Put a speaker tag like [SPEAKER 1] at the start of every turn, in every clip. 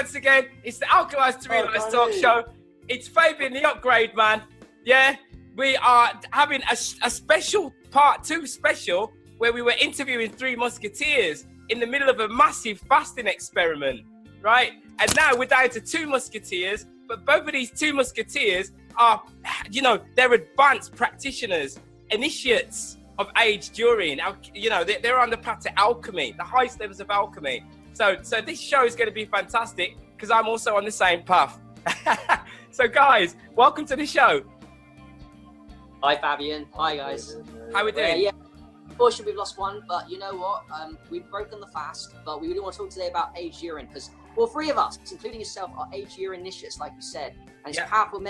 [SPEAKER 1] once again. It's the Alkalise to Realise talk show. It's Fabian the Upgrade, man. Yeah, we are having a special part 2 special where we were interviewing 3 musketeers in the middle of a massive fasting experiment, right? And now we're down to 2 musketeers, but both of these 2 musketeers are, you know, they're advanced practitioners, initiates of aged urine. You know, they're on the path to alchemy, the highest levels of alchemy. So this show is going to be fantastic because I'm also on the same path. So guys, welcome to the show.
[SPEAKER 2] Hi Fabian. Hi guys.
[SPEAKER 1] How we doing?
[SPEAKER 2] Yeah. Unfortunately, we've lost one, but you know what? We've broken the fast, but we really want to talk today about aged urine because, well, 3 of us, including yourself, are aged urine initiates, like you said, and it's powerful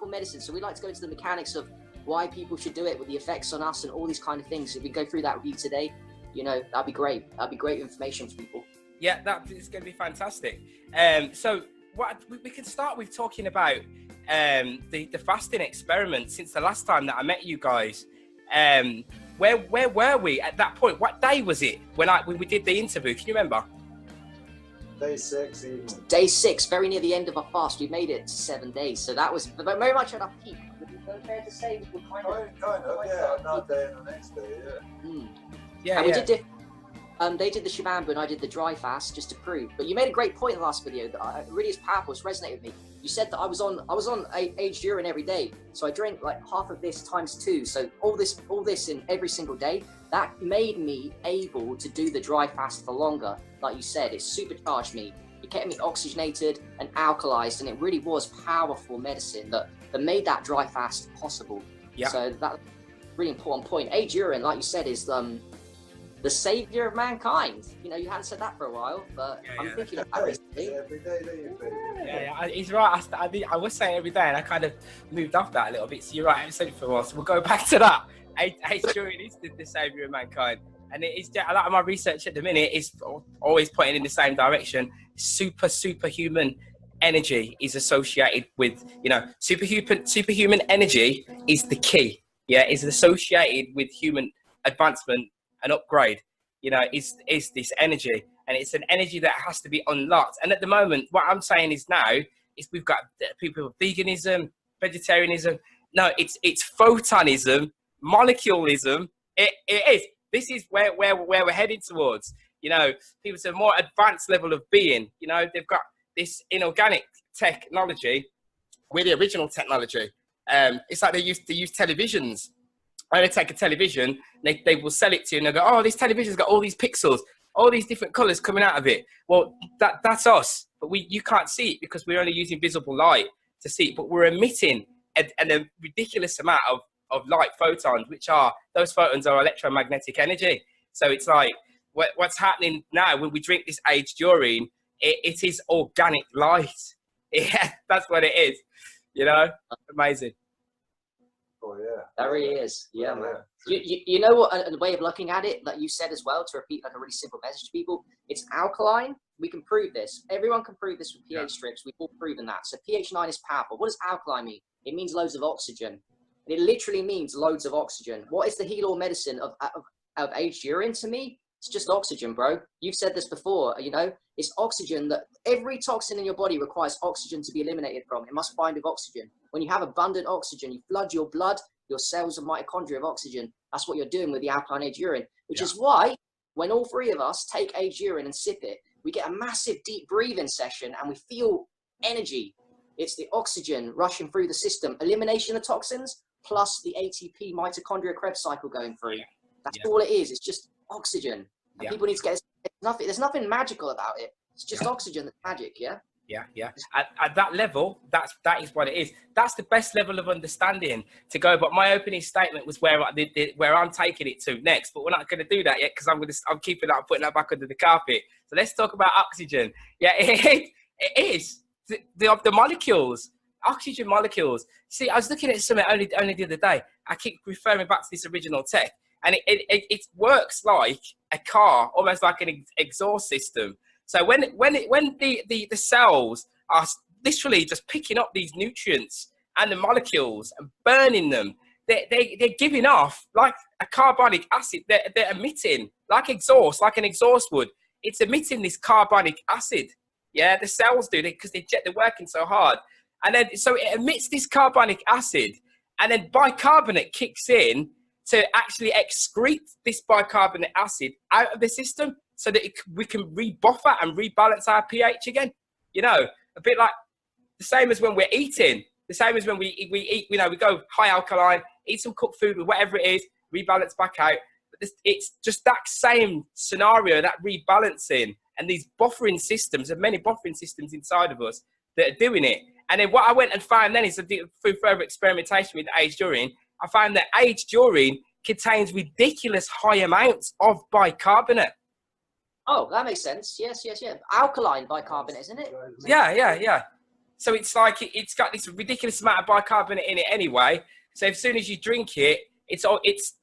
[SPEAKER 2] medicine. So we'd like to go into the mechanics of why people should do it, with the effects on us, and all these kind of things. If we go through that with you today, you know, that'd be great. That'd be great information for people.
[SPEAKER 1] Yeah, that is going to be fantastic. So what we can start with talking about the fasting experiment since the last time that I met you guys. Where were we at that point? What day was it when we did the interview? Can you remember?
[SPEAKER 3] Day 6 evening.
[SPEAKER 2] Day 6, very near the end of our fast. We made it to 7 days, so that was very much at our peak. Would it be fair to say we're kind of,
[SPEAKER 3] yeah, that day and the next day, yeah.
[SPEAKER 2] Yeah, and we did they did the Shibambu and I did the dry fast just to prove. But you made a great point in the last video that really is powerful. It's resonated with me. You said that I was on aged urine every day, so I drank like half of this times 2. So all this in every single day. That made me able to do the dry fast for longer. Like you said, it supercharged me. It kept me oxygenated and alkalized, and it really was powerful medicine that made that dry fast possible.
[SPEAKER 1] Yeah.
[SPEAKER 2] So that's a really important point. Aged urine, like you said, is the savior of mankind. You know, you hadn't said that for a while, but I'm thinking about that recently.
[SPEAKER 3] Every day that you do.
[SPEAKER 1] Yeah, he's right. I was saying every day, and I kind of moved off that a little bit. So you're right. I haven't said it for a while, so we'll go back to that. Aged urine is the savior of mankind, and it is. A lot of my research at the minute is always pointing in the same direction. Superhuman energy is associated with, you know, superhuman energy is the key. Yeah, is associated with human advancement and upgrade. You know, is this energy, and it's an energy that has to be unlocked. And at the moment, what I'm saying is now is we've got people with veganism, vegetarianism. No, it's photonism, moleculism. It is. This is where we're heading towards. You know, people to a more advanced level of being. You know, they've got this inorganic technology. We're the original technology. It's like they used to use televisions. When they take a television, they will sell it to you and they go, oh, this television's got all these pixels, all these different colors coming out of it. Well, that's us, but you can't see it because we're only using visible light to see it, but we're emitting a ridiculous amount of light photons, those photons are electromagnetic energy. So it's like, what's happening now when we drink this aged urine, it is organic light. Yeah, that's what it is, you know, amazing.
[SPEAKER 3] Oh, yeah.
[SPEAKER 2] That really is. Yeah, man. You know what, a way of looking at it, like you said as well, to repeat like a really simple message to people, it's alkaline. We can prove this. Everyone can prove this with pH strips. We've all proven that. So pH 9 is powerful. What does alkaline mean? It means loads of oxygen. It literally means loads of oxygen. What is the heal-all medicine of aged urine to me? It's just oxygen, bro. You've said this before, you know, it's oxygen. That every toxin in your body requires oxygen to be eliminated from. It must bind with oxygen. When you have abundant oxygen, you flood your blood, your cells and mitochondria of oxygen. That's what you're doing with the alkaline aged urine, which is why when all 3 of us take aged urine and sip it, we get a massive deep breathing session and we feel energy. It's the oxygen rushing through the system, elimination of toxins, plus the ATP mitochondria Krebs cycle going through. That's all it is. It's just oxygen. And people need to get there's nothing magical about it. It's just oxygen that's magic, yeah?
[SPEAKER 1] Yeah. At that level, that is what it is. That's the best level of understanding to go. But my opening statement was where I'm taking it to next. But we're not going to do that yet because I'm keeping that, putting that back under the carpet. So let's talk about oxygen. Yeah, it is the molecules, oxygen molecules. See, I was looking at something only the other day. I keep referring back to this original tech, and it works like a car, almost like an exhaust system. So when the cells are literally just picking up these nutrients and the molecules and burning them, they're giving off like a carbonic acid. They're emitting like exhaust, like an exhaust would. It's emitting this carbonic acid. Yeah, the cells do, because they're working so hard. And then, so it emits this carbonic acid, and then bicarbonate kicks in to actually excrete this bicarbonate acid out of the system so that we can rebuffer and rebalance our pH again. You know, a bit like the same as when we're eating, the same as when we eat, you know, we go high alkaline, eat some cooked food with whatever it is, rebalance back out. But it's just that same scenario, that rebalancing, and these buffering systems, and many buffering systems inside of us that are doing it. And then what I went and found then is through further experimentation with aged urine, I found that aged urine contains ridiculous high amounts of bicarbonate.
[SPEAKER 2] Oh, that makes sense. Yes. Alkaline bicarbonate, isn't it?
[SPEAKER 1] Yeah. So it's like it's got this ridiculous amount of bicarbonate in it anyway. So as soon as you drink it, it's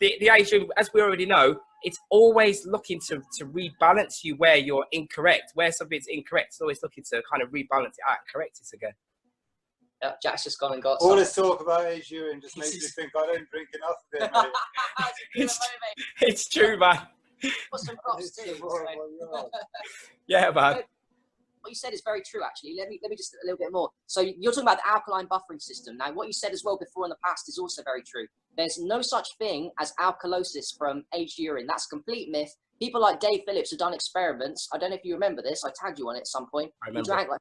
[SPEAKER 1] the aged urine, as we already know, it's always looking to rebalance you where you're incorrect. Where something's incorrect, it's always looking to kind of rebalance it out and correct it again.
[SPEAKER 2] Yeah, Jack's just gone and got
[SPEAKER 3] all this talk about aged urine just makes me think I don't drink enough of it, mate.
[SPEAKER 1] It's true, man.
[SPEAKER 2] Put some props too.
[SPEAKER 1] Yeah, man.
[SPEAKER 2] What you said is very true, actually. Let me just a little bit more. So you're talking about the alkaline buffering system. Now, what you said as well before in the past is also very true. There's no such thing as alkalosis from aged urine. That's a complete myth. People like Dave Phillips have done experiments. I don't know if you remember this. I tagged you on it at some point.
[SPEAKER 1] I remember.
[SPEAKER 2] He drank like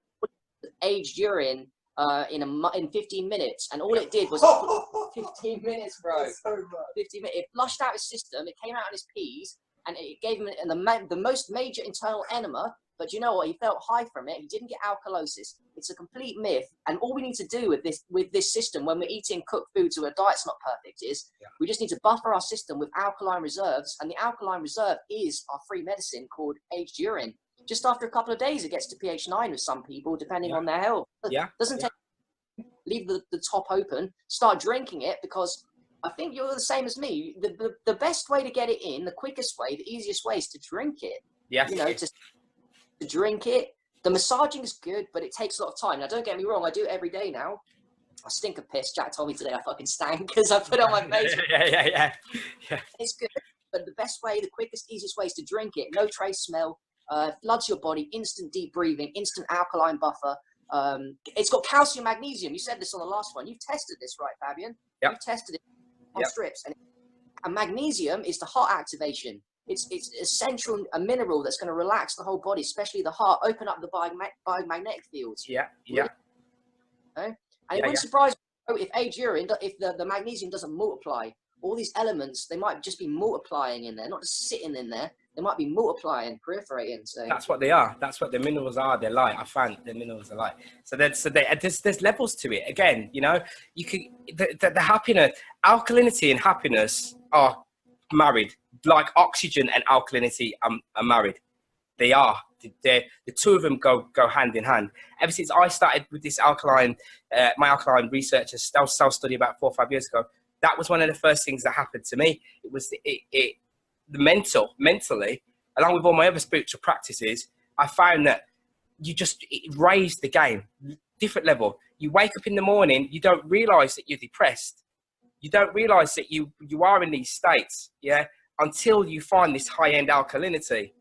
[SPEAKER 2] aged urine in 15 minutes, and all it did was 15 minutes, bro. 15 minutes. It flushed out his system. It came out in his peas, and it gave him the most major internal enema. But you know what? He felt high from it. He didn't get alkalosis. It's a complete myth. And all we need to do with this system when we're eating cooked food so our diet's not perfect is we just need to buffer our system with alkaline reserves. And the alkaline reserve is our free medicine called aged urine. Just after a couple of days, it gets to pH 9 with some people, depending on their health. Doesn't take. Leave the top open. Start drinking it, because I think you're the same as me. The best way to get it in, the quickest way, the easiest way is to drink it.
[SPEAKER 1] Yeah.
[SPEAKER 2] You know, to drink it. The massaging is good, but it takes a lot of time. Now, don't get me wrong. I do it every day now. I stink of piss. Jack told me today I fucking stank because I put on my face.
[SPEAKER 1] Yeah.
[SPEAKER 2] It's good, but the best way, the quickest, easiest way is to drink it. No trace smell. Floods your body. Instant deep breathing. Instant alkaline buffer. It's got calcium, magnesium. You said this on the last one. You've tested this, right, Fabian?
[SPEAKER 1] Yep.
[SPEAKER 2] You've tested it on strips. And magnesium is the heart activation. It's essential, a mineral that's going to relax the whole body, especially the heart, open up the biomagnetic fields.
[SPEAKER 1] Yeah.
[SPEAKER 2] And it wouldn't surprise me if aged urine, if the magnesium doesn't multiply. All these elements, they might just be multiplying in there, not just sitting in there. They might be multiplying, proliferating. So
[SPEAKER 1] that's what they are. That's what the minerals are. They're like. I found the minerals are like. So there's levels to it. Again, you know, you could the happiness, alkalinity and happiness are married. Like oxygen and alkalinity are married. They are. The two of them go hand in hand. Ever since I started with this alkaline, my alkaline research and self-study about 4 or 5 years ago, that was one of the first things that happened to me. It was mentally, along with all my other spiritual practices, I found that it raised the game, different level. You wake up in the morning, you don't realize that you're depressed. You don't realize that you are in these states, until you find this high-end alkalinity.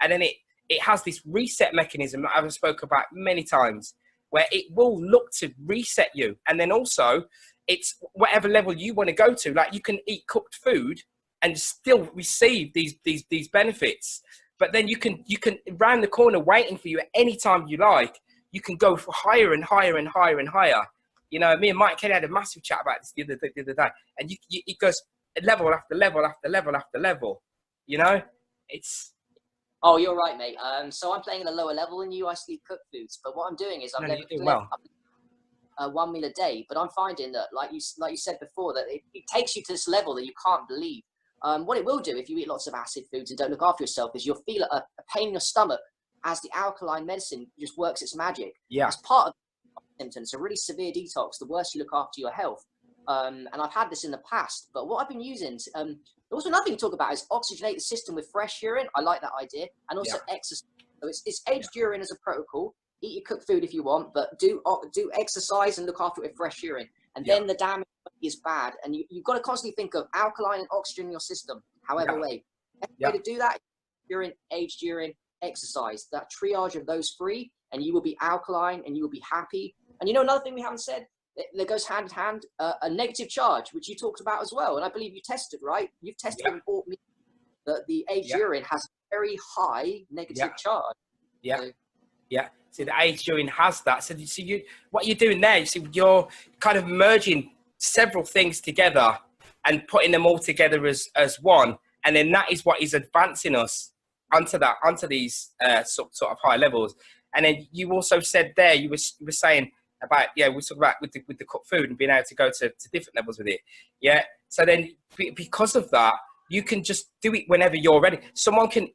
[SPEAKER 1] And then it has this reset mechanism that I've spoken about many times, where it will look to reset you. And then also, it's whatever level you want to go to. Like, you can eat cooked food and still receive these benefits. But then you can round the corner waiting for you at any time you like. You can go for higher and higher and higher and higher. You know, me and Mike Kelly had a massive chat about this the other day. And it goes level after level after level after level. You know, it's...
[SPEAKER 2] Oh, you're right, mate. So I'm playing at a lower level than you. I sleep cooked foods. But what I'm doing is I'm one meal a day. But I'm finding that, like you said before, that it takes you to this level that you can't believe. What it will do if you eat lots of acid foods and don't look after yourself is you'll feel a pain in your stomach as the alkaline medicine just works its magic.
[SPEAKER 1] Yeah.
[SPEAKER 2] It's part of the symptoms. It's a really severe detox. The worse you look after your health. And I've had this in the past. But what I've been using, also another thing to talk about is oxygenate the system with fresh urine. I like that idea. And also exercise. So it's aged urine as a protocol. Eat your cooked food if you want, but do exercise and look after it with fresh urine. And then the damage is bad. And you've got to constantly think of alkaline and oxygen in your system, however way. The way to do that, urine, aged urine, exercise. That triage of those three and you will be alkaline and you will be happy. And you know, another thing we haven't said that goes hand in hand, a negative charge, which you talked about as well. And I believe you tested, right? You've tested and bought me that the aged urine has a very high negative charge.
[SPEAKER 1] Yeah.
[SPEAKER 2] So,
[SPEAKER 1] yeah. See, the aged urine has that. So you, what you're doing there, you see, you're kind of merging several things together and putting them all together as one. And then that is what is advancing us onto these sort of high levels. And then you also said there, you were saying about, we talk about with the cooked food and being able to go to different levels with it. Yeah. So then because of that, you can just do it whenever you're ready. You can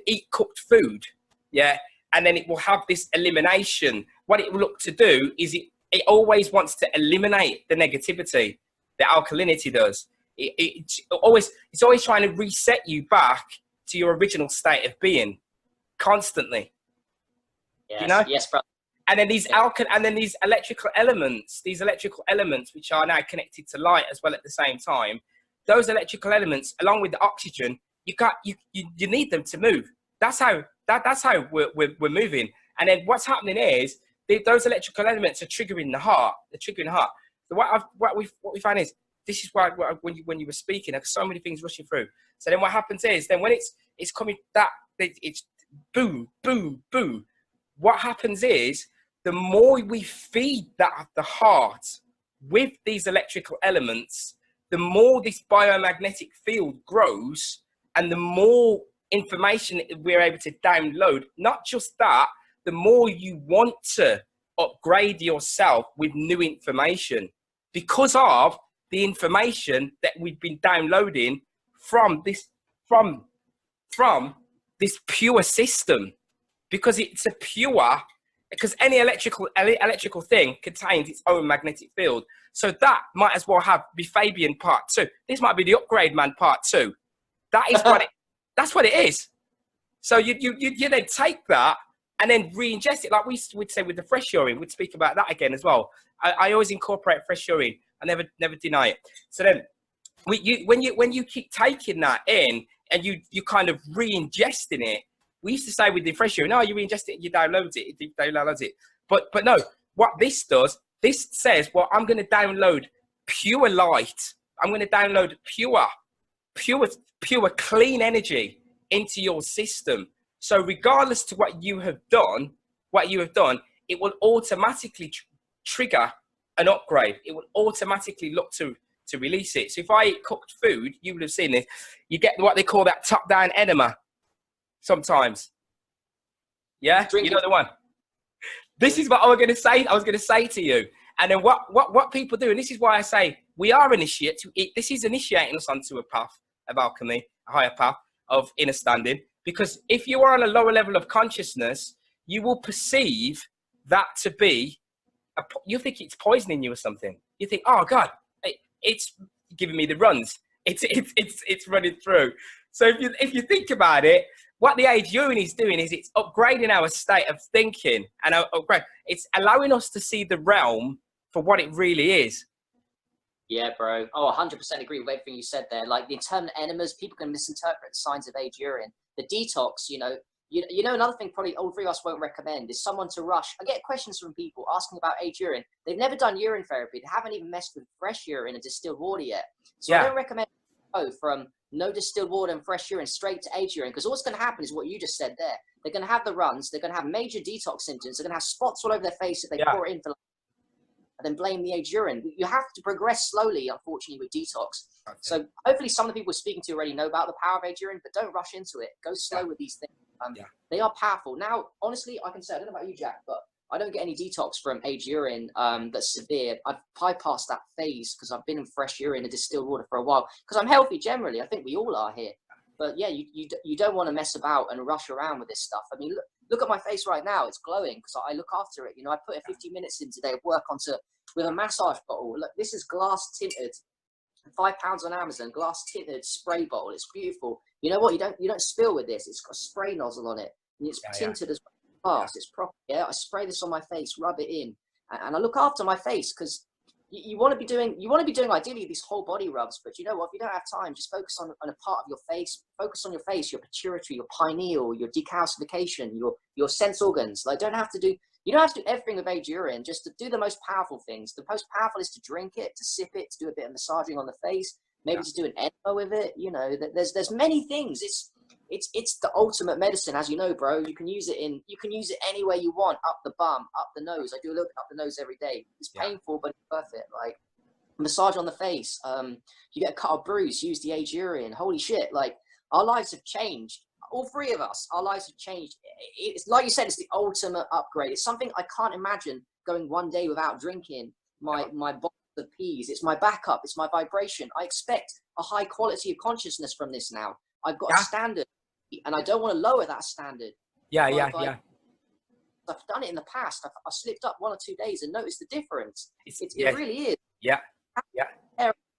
[SPEAKER 1] eat cooked food. Yeah. And then it will have this elimination. What it will look to do is it always wants to eliminate the negativity. The alkalinity does. It's always trying to reset you back to your original state of being constantly.
[SPEAKER 2] Yes,
[SPEAKER 1] you know?
[SPEAKER 2] Yes, brother.
[SPEAKER 1] And then these these electrical elements, which are now connected to light as well at the same time, those electrical elements, along with the oxygen, you need them to move. That's how we're moving. And then what's happening is those electrical elements are triggering the heart. They're triggering the heart. So what we find is, this is why when you were speaking, there's so many things rushing through. So then what happens is, then when it's coming it's boom, boom, boom. What happens is, the more we feed the heart with these electrical elements, the more this biomagnetic field grows, and the more information we're able to download. Not just that, the more you want to upgrade yourself with new information because of the information that we've been downloading from this pure system, because it's because any electrical thing contains its own magnetic field. So that might as well be Fabian part 2. This might be the upgrade man part 2. That is that's what it is. So you then take that and then re-ingest it, like we would say with the fresh urine. We'd speak about that again as well. I always incorporate fresh urine. I never deny it. So then when you keep taking that in and you kind of re-ingesting it, we used to say with the fresh urine, you re-ingest it, you download it. But no, what this does, this says, well, I'm going to download pure light. I'm going to download pure clean energy into your system. So regardless to what you have done, it will automatically trigger an upgrade. It will automatically look to release it. So if I eat cooked food, you would have seen this, you get what they call that top-down enema sometimes. Yeah? You know the one. This is what I was going to say to you. And then what people do, and this is why I say we are initiates. This is initiating us onto a path of alchemy, a higher path of inner standing. Because if you are on a lower level of consciousness, you will perceive that to be, you think it's poisoning you or something. You think, oh God, it's giving me the runs. It's running through. So if you think about it, what the aged urine is doing is it's upgrading our state of thinking, and it's allowing us to see the realm for what it really is.
[SPEAKER 2] Yeah, bro. Oh, 100% agree with everything you said there. Like the internal enemas, people can misinterpret the signs of aged urine. The detox, you know, another thing probably all three of us won't recommend is someone to rush. I get questions from people asking about aged urine. They've never done urine therapy. They haven't even messed with fresh urine and distilled water yet. So I don't recommend go from no distilled water and fresh urine straight to aged urine, because what's going to happen is what you just said there. They're going to have the runs. They're going to have major detox symptoms. They're going to have spots all over their face if they pour it in for, and then blame the aged urine. You have to progress slowly, unfortunately, with detox. Okay. So hopefully some of the people we're speaking to already know about the power of aged urine, but don't rush into it. Go slow with these things. They are powerful. Now, honestly, I can say, I don't know about you, Jack, but I don't get any detox from aged urine that's severe. I've bypassed that phase because I've been in fresh urine and distilled water for a while, because I'm healthy generally. I think we all are here. But yeah, you don't want to mess about and rush around with this stuff. I mean, look at my face right now. It's glowing because I look after it. You know, I put 50 minutes in today of work with a massage bottle. Look, this is glass tinted, £5 on Amazon, glass tinted spray bottle. It's beautiful. You know what? You don't spill with this. It's got a spray nozzle on it, and it's tinted as well. It's proper. Yeah, I spray this on my face, rub it in, and I look after my face because, you want to be doing ideally these whole body rubs, but you know what, if you don't have time, just focus on a part of your face. Focus on your face, your pituitary, your pineal, your decalcification, your sense organs. Like, you don't have to do everything with age urine. Just to do the most powerful things. The most powerful is to drink it, to sip it, to do a bit of massaging on the face, maybe to do an enema with it. You know, there's many things. It's the ultimate medicine, as you know, bro. You can use it anywhere you want, up the bum, up the nose. I do a little bit up the nose every day. It's painful, but it's worth it. Like, massage on the face. You get a cut or bruise, use the age urine. Holy shit! Like, our lives have changed. All three of us, our lives have changed. It's like you said, it's the ultimate upgrade. It's something I can't imagine going one day without drinking my bottle of peas. It's my backup. It's my vibration. I expect a high quality of consciousness from this now. I've got a standard, and I don't want to lower that standard.
[SPEAKER 1] I've
[SPEAKER 2] done it in the past. I slipped up 1 or 2 days and noticed the difference. It really is.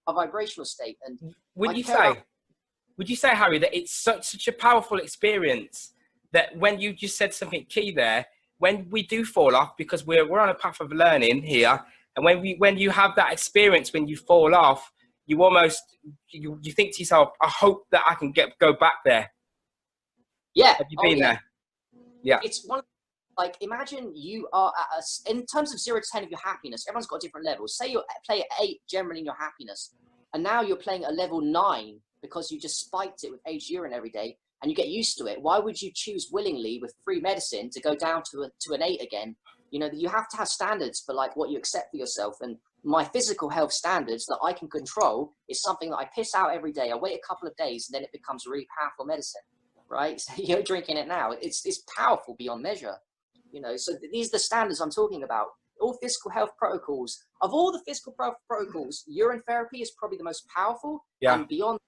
[SPEAKER 2] A vibrational state. And would you say, Harry, that it's such a powerful experience that when you just said something key there, when we do fall off, because we're on a path of learning here, and when you have that experience, when you fall off, you almost you think to yourself, I hope that I can go back there. Yeah.
[SPEAKER 1] Have you been there? Yeah.
[SPEAKER 2] It's one of, like, imagine you are in terms of 0 to 10 of your happiness, everyone's got different levels. Say you play at 8 generally in your happiness, and now you're playing at a level 9 because you just spiked it with age urine every day and you get used to it. Why would you choose willingly with free medicine to go down to an 8 again? You know, you have to have standards for like what you accept for yourself. And my physical health standards that I can control is something that I piss out every day. I wait a couple of days and then it becomes really powerful medicine, right? So you're drinking it now. It's powerful beyond measure, you know. So these are the standards I'm talking about. All physical health protocols, of all the physical protocols, urine therapy is probably the most powerful. And beyond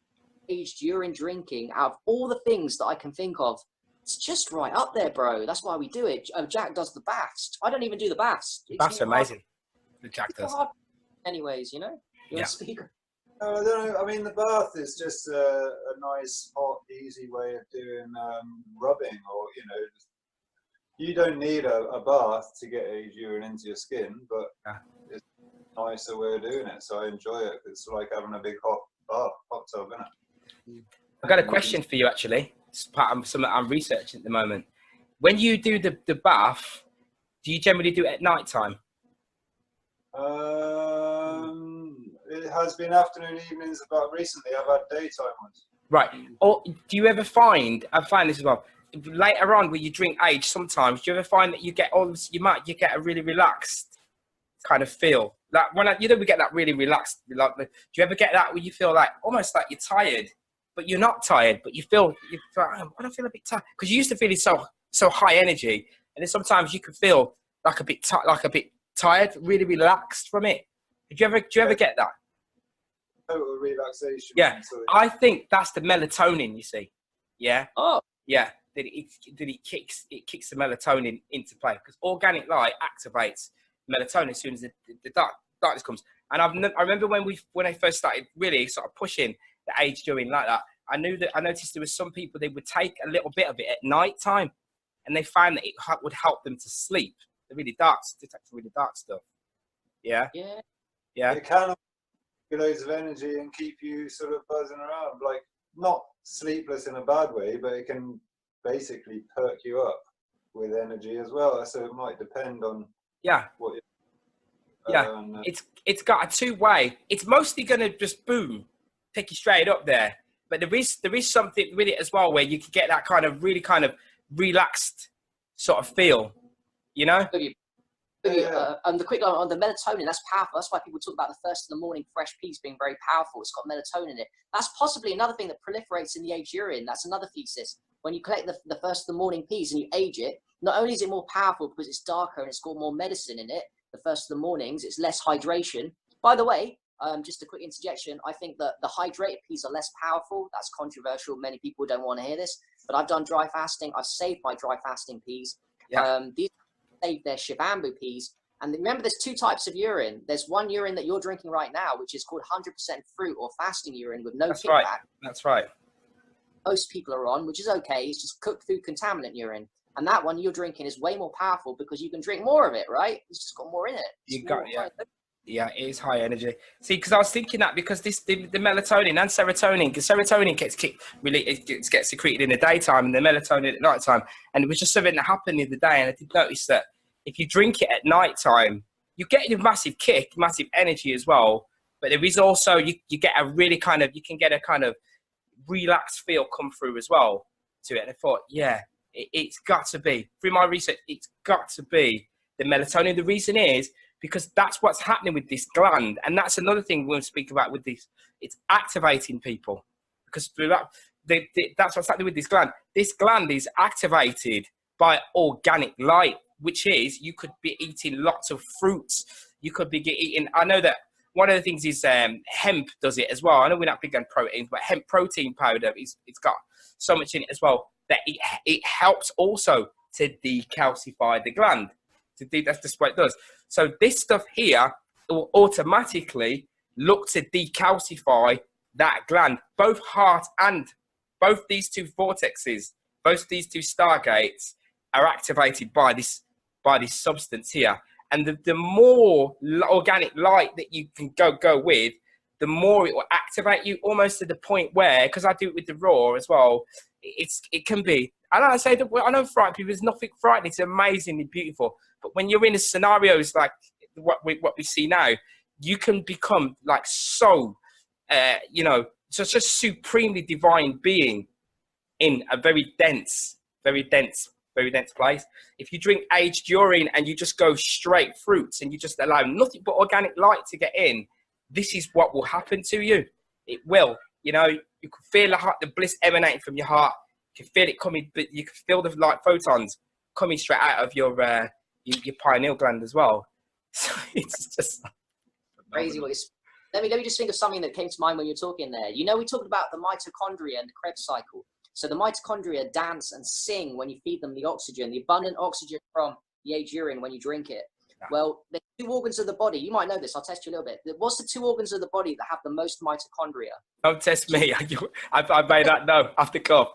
[SPEAKER 2] aged urine drinking, out of all the things that I can think of, it's just right up there, bro. That's why we do it. Jack does the baths. I don't even do the baths.
[SPEAKER 1] The baths are amazing. The Jack does.
[SPEAKER 2] Anyways, you know, you're a speaker.
[SPEAKER 3] No, I don't know. I mean, the bath is just a nice, hot, easy way of doing rubbing, or, you know, you don't need a bath to get age urine into your skin, but it's a nicer way of doing it. So I enjoy it. It's like having a big hot tub, isn't it?
[SPEAKER 1] I've got a question for you, actually. It's part of something I'm researching at the moment. When you do the bath, do you generally do it at night time?
[SPEAKER 3] It has been afternoon, evenings, but recently I've had daytime ones.
[SPEAKER 1] Right. Or do you ever find, I find this as well, later on when you drink age, sometimes, do you ever find that you get get a really relaxed kind of feel? Like when we get that really relaxed, like, do you ever get that where you feel like almost like you're tired, but you're not tired, but you feel like, I don't feel a bit tired, because you used to feel so high energy, and then sometimes you can feel like a bit tired, really relaxed from it. Do you ever get that?
[SPEAKER 3] Total relaxation.
[SPEAKER 1] Yeah, I think that's the melatonin. You see, yeah.
[SPEAKER 2] Oh,
[SPEAKER 1] yeah. That it kicks the melatonin into play, because organic light activates melatonin as soon as the darkness comes. And I remember when I first started really sort of pushing the age during like that, I noticed there was some people, they would take a little bit of it at night time, and they found that it would help them to sleep. The really dark stuff. Yeah.
[SPEAKER 2] Yeah.
[SPEAKER 3] Yeah. It can give loads of energy and keep you sort of buzzing around, like not sleepless in a bad way, but it can basically perk you up with energy as well. So it might depend on what you
[SPEAKER 1] it's got a two-way. It's mostly going to just boom, take you straight up there. But there is something with it as well where you can get that kind of really kind of relaxed sort of feel, you know?
[SPEAKER 2] And the quick one on the melatonin, that's powerful. That's why people talk about the first of the morning fresh peas being very powerful. It's got melatonin in it. That's possibly another thing that proliferates in the aged urine. That's another thesis. When you collect the first of the morning peas and you age it, not only is it more powerful because it's darker and it's got more medicine in it, the first of the mornings, it's less hydration. By the way, just a quick interjection, I think that the hydrated peas are less powerful. That's controversial. Many people don't want to hear this, but I've done dry fasting. I've saved my dry fasting peas. These save their Shivambu peas. And remember, there's two types of urine. There's one urine that you're drinking right now, which is called 100% fruit or fasting urine with no kickback.
[SPEAKER 1] Right. That's right.
[SPEAKER 2] Most people are on, which is okay. It's just cooked food contaminant urine. And that one you're drinking is way more powerful because you can drink more of it, right? It's just got more in it.
[SPEAKER 1] Yeah, it is high energy. See, because I was thinking that because the melatonin and serotonin, because serotonin it gets secreted in the daytime and the melatonin at night time. And it was just something that happened the other day. And I did notice that if you drink it at night time, you get a massive kick, massive energy as well. But there is also, you get a really kind of, you can get a kind of relaxed feel come through as well to it. And I thought, yeah, it's got to be, through my research, it's got to be the melatonin. The reason is, because that's what's happening with this gland. And that's another thing we'll speak about with this. It's activating people. Because that's what's happening with this gland. This gland is activated by organic light, which is, you could be eating lots of fruits. You could be eating, I know that one of the things is hemp does it as well. I know we're not big on proteins, but hemp protein powder, it's got so much in it as well, that it helps also to decalcify the gland. That's just what it does. So this stuff here will automatically look to decalcify that gland. Both heart and both these two vortexes, both these two stargates are activated by this substance here. And the more organic light that you can go with, the more it will activate you, almost to the point where, because I do it with the raw as well, it can be. And I say that I know frightening people, there's nothing frightening. It's amazingly beautiful. But when you're in the scenarios like what we see now, you can become like so, such a supremely divine being in a very dense place. If you drink aged urine and you just go straight fruits and you just allow nothing but organic light to get in, this is what will happen to you. It will. You can feel the bliss emanating from your heart. You can feel it coming, but you can feel the light photons coming straight out of your pineal gland as well. So it's just
[SPEAKER 2] crazy. Let me just think of something that came to mind when you were talking there. We talked about the mitochondria and the Krebs cycle. So the mitochondria dance and sing when you feed them the oxygen, the abundant oxygen from the aged urine when you drink it. Yeah. Well, the two organs of the body, you might know this, I'll test you a little bit. What's the two organs of the body that have the most mitochondria?
[SPEAKER 1] Don't test me. I made that no, off the cuff.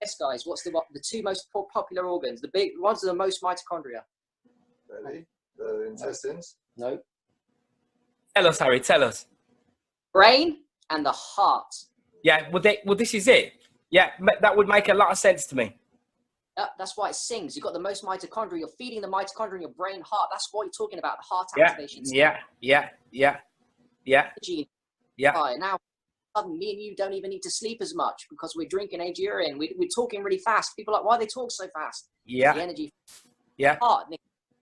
[SPEAKER 2] Yes, guys, what's the two most popular organs? The big ones are the most mitochondria.
[SPEAKER 3] Really? The intestines?
[SPEAKER 2] No.
[SPEAKER 1] Tell us, Harry, tell us.
[SPEAKER 2] Brain and the heart.
[SPEAKER 1] Yeah, well, this is it. Yeah, that would make a lot of sense to me.
[SPEAKER 2] That's why it sings. You've got the most mitochondria. You're feeding the mitochondria in your brain, heart. That's what you're talking about, the heart activation.
[SPEAKER 1] Yeah.
[SPEAKER 2] Now, suddenly, me and you don't even need to sleep as much because we're drinking aged urine. We're talking really fast. People are like, why do they talk so fast?
[SPEAKER 1] Yeah.
[SPEAKER 2] The energy.
[SPEAKER 1] Yeah.
[SPEAKER 2] Heart.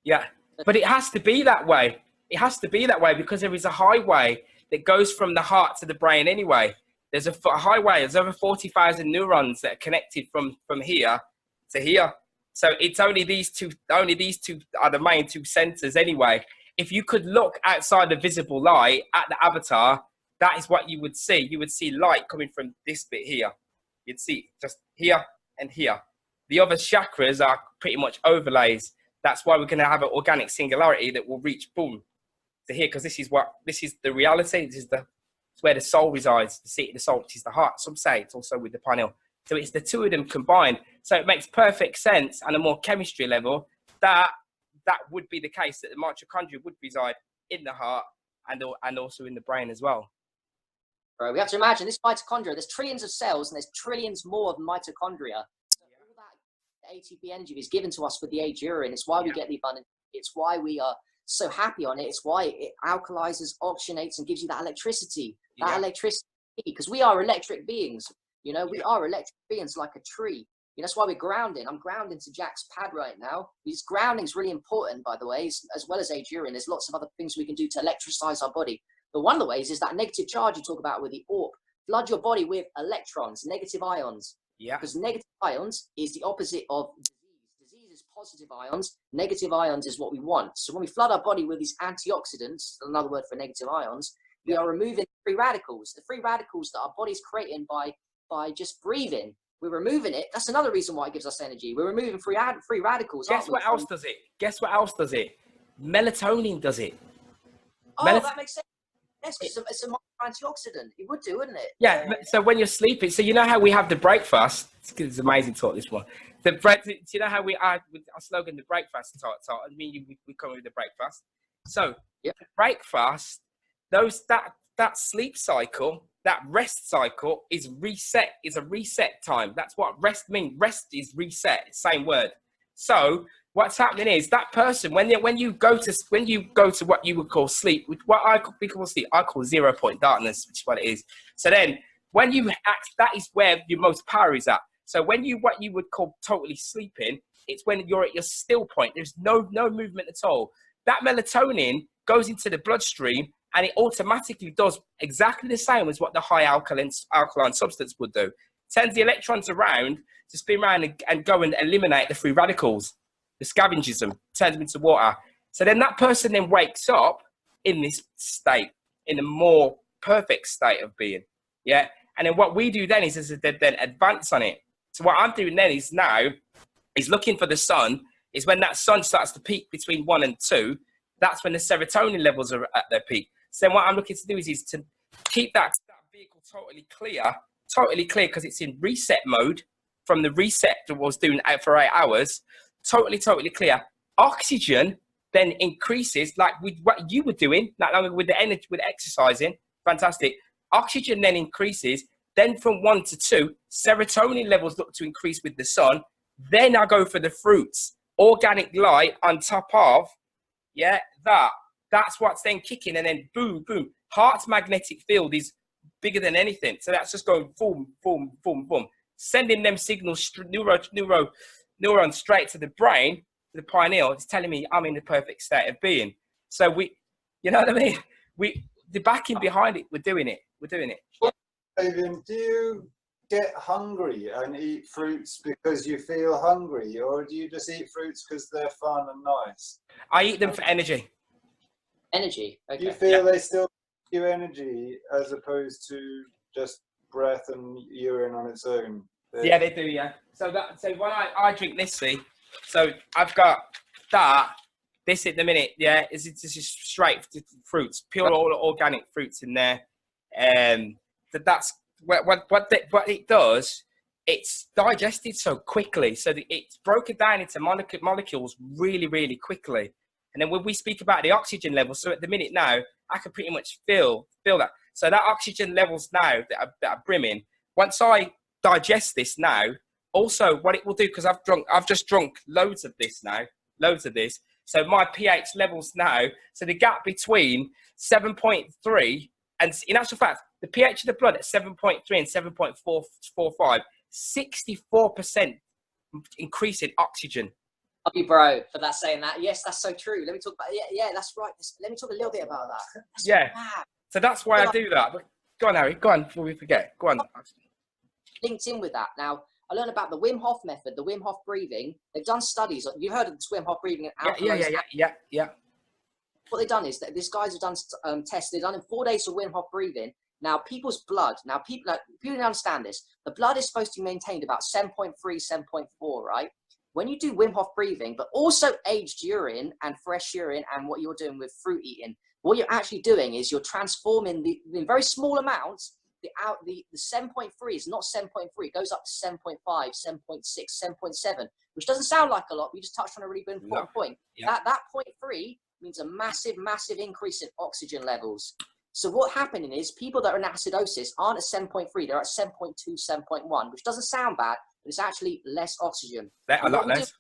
[SPEAKER 1] Yeah. But it has to be that way. It has to be that way because there is a highway that goes from the heart to the brain anyway. There's a highway. There's over 40,000 neurons that are connected from here to here. So it's only these two are the main two centers anyway. If you could look outside the visible light at the avatar, that is what you would see. You would see light coming from this bit here. You'd see just here and here. The other chakras are pretty much overlays. That's why we're going to have an organic singularity that will reach boom to here, because this is the reality. It's where the soul resides, the seat of the soul, which is the heart. Some say it's also with the pineal. So it's the two of them combined. So it makes perfect sense on a more chemistry level that would be the case, that the mitochondria would reside in the heart and also in the brain as well.
[SPEAKER 2] Right, we have to imagine this mitochondria, there's trillions of cells and there's trillions more of mitochondria. So all that ATP energy is given to us with the aged urine. It's why we get the abundant. It's why we are so happy on it. It's why it alkalizes, oxygenates, and gives you that electricity. That electricity, because we are electric beings. We are electric beings like a tree. That's why we're grounding. I'm grounding to Jack's pad right now. This grounding is really important, by the way, as well as aged urine. There's lots of other things we can do to electricize our body. But one of the ways is that negative charge you talk about with the AUP. Flood your body with electrons, negative ions. Yeah. Because negative ions is the opposite of disease. Disease is positive ions. Negative ions is what we want. So when we flood our body with these antioxidants, another word for negative ions, we are removing free radicals. The free radicals that our body's creating by just breathing. We're removing it. That's another reason why it gives us energy. We're removing free radicals.
[SPEAKER 1] Guess what else does it? Guess what else does it? Melatonin does it.
[SPEAKER 2] That makes sense. Yes, it's a antioxidant. It would do, wouldn't it?
[SPEAKER 1] Yeah. So when you're sleeping, so you know how we have the breakfast. It's amazing talk, this one. You know how we are with our slogan, the breakfast talk. I mean, we come with the breakfast. So
[SPEAKER 2] Yep.
[SPEAKER 1] Breakfast, that sleep cycle, that rest cycle is a reset time. That's what rest means. Rest is reset, same word. So what's happening is that person, when you go to what you would call sleep, we call sleep, I call 0 point darkness, which is what it is. So then when you act, that is where your most power is at. So what you would call totally sleeping, it's when you're at your still point. There's no movement at all. That melatonin goes into the bloodstream and it automatically does exactly the same as what the high alkaline substance would do. Sends the electrons around to spin around and go and eliminate the free radicals. It scavenges them, turns them into water. So then that person then wakes up in this state, in a more perfect state of being. Yeah. And then what we do then is then advance on it. So what I'm doing then is looking for the sun. Is when that sun starts to peak between 1 and 2. That's when the serotonin levels are at their peak. So then what I'm looking to do is to keep that vehicle totally clear because it's in reset mode from the reset that was doing for 8 hours. Totally clear. Oxygen then increases like with what you were doing, not long with the energy, with exercising. Fantastic. Oxygen then increases. Then from 1 to 2, serotonin levels look to increase with the sun. Then I go for the fruits. Organic light on top of, that's what's then kicking, and then boom. Heart's magnetic field is bigger than anything. So that's just going boom, sending them signals, neurons straight to the brain, to the pineal. It's telling me I'm in the perfect state of being. So you know what I mean? The backing behind it, we're doing it.
[SPEAKER 3] Adrian, do you get hungry and eat fruits because you feel hungry, or do you just eat fruits because they're fun and nice?
[SPEAKER 1] I eat them for energy.
[SPEAKER 2] Okay.
[SPEAKER 3] You feel they still give you energy as opposed to just breath and urine on its own?
[SPEAKER 1] Yeah, they do. Yeah. So when I drink this, so I've got this at the minute. Yeah, it's just straight fruits, pure organic fruits in there. That's what it does. It's digested so quickly, so that it's broken down into molecules really quickly. And then when we speak about the oxygen levels, so at the minute now, I can pretty much feel that. So that oxygen levels now that are brimming. Once I digest this now, also what it will do, because I've just drunk loads of this. So my pH levels now, so the gap between 7.3 and in actual fact, the pH of the blood at 7.3 and 7.445, 64% increase in oxygen.
[SPEAKER 2] Love you, bro, for that saying that. Yes, that's so true. Let me talk about that's right. Let me talk a little bit about that. That's
[SPEAKER 1] So that's why I do that. But go on, Harry. Go on before we forget. Go on.
[SPEAKER 2] Linked in with that. Now, I learned about the Wim Hof method, the Wim Hof breathing. They've done studies. You've heard of this Wim Hof breathing?
[SPEAKER 1] Yeah.
[SPEAKER 2] What they've done is that these guys have done tests. They've done in 4 days of Wim Hof breathing. Now, people's blood. Now, people don't understand this. The blood is supposed to be maintained about 7.3, 7.4, right? When you do Wim Hof breathing, but also aged urine and fresh urine and what you're doing with fruit eating, what you're actually doing is you're transforming in very small amounts. The 7.3 is not 7.3. It goes up to 7.5, 7.6, 7.7, which doesn't sound like a lot. But you just touched on a really important point. Yeah. That 0.3 means a massive increase in oxygen levels. So what happening is people that are in acidosis aren't at 7.3, they're at 7.2, 7.1, which doesn't sound bad, but it's actually less oxygen.
[SPEAKER 1] A lot less.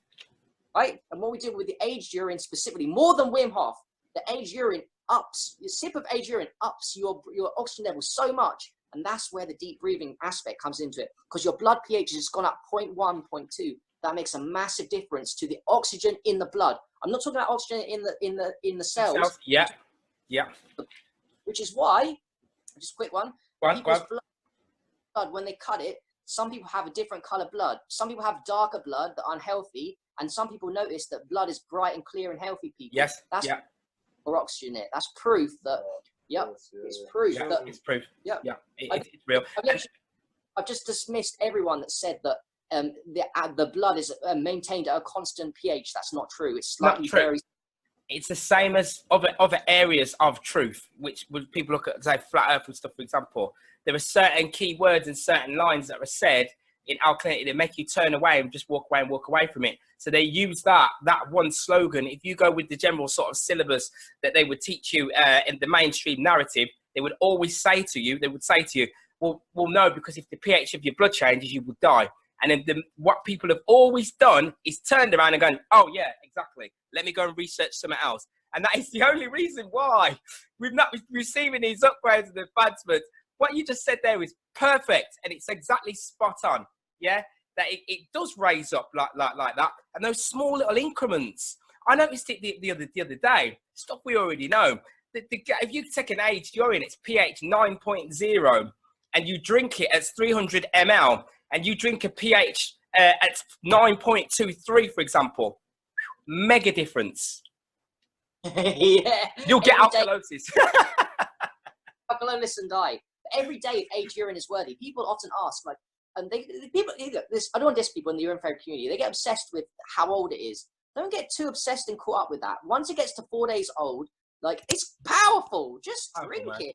[SPEAKER 2] Right? And what we do with the aged urine specifically, more than Wim Hof, the aged urine ups, your sip of aged urine ups your oxygen level so much. And that's where the deep breathing aspect comes into it, because your blood pH has gone up 0.1, 0.2. That makes a massive difference to the oxygen in the blood. I'm not talking about oxygen in the cells.
[SPEAKER 1] Yeah.
[SPEAKER 2] Which is why, just a quick one,
[SPEAKER 1] People's
[SPEAKER 2] blood, when they cut it, some people have a different color blood. Some people have darker blood that are unhealthy, and some people notice that blood is bright and clear in healthy people.
[SPEAKER 1] Yes.
[SPEAKER 2] That's more oxygen in it. That's proof that. It's proof.
[SPEAKER 1] It's proof.
[SPEAKER 2] Yeah.
[SPEAKER 1] It's real.
[SPEAKER 2] I've just dismissed everyone that said that the blood is maintained at a constant pH. That's not true. It's slightly very.
[SPEAKER 1] It's the same as other areas of truth, which when people look at, say, flat earth and stuff, for example, there are certain key words and certain lines that are said in alkalinity, they make you turn away and just walk away from it. So they use that one slogan. If you go with the general sort of syllabus that they would teach you in the mainstream narrative, they would always say to you, well, no, because if the pH of your blood changes, you will die. And then what people have always done is turned around and gone, oh yeah, exactly. Let me go and research something else. And that is the only reason why we've not been receiving these upgrades and advancements. What you just said there is perfect, and it's exactly spot on. Yeah, that it does raise up like that. And those small little increments. I noticed it the other day. Stuff we already know. If you take an aged urine, it's pH 9.0, and you drink it at 300 ml, and you drink a pH at 9.23, for example, mega difference.
[SPEAKER 2] Yeah.
[SPEAKER 1] You'll get alkalosis.
[SPEAKER 2] Alkalosis and die. But every day, if aged urine is worthy, people often ask, like, and people, I don't want to diss people in the urine therapy community. They get obsessed with how old it is. Don't get too obsessed and caught up with that. Once it gets to 4 days old, like, it's powerful. Just drink it.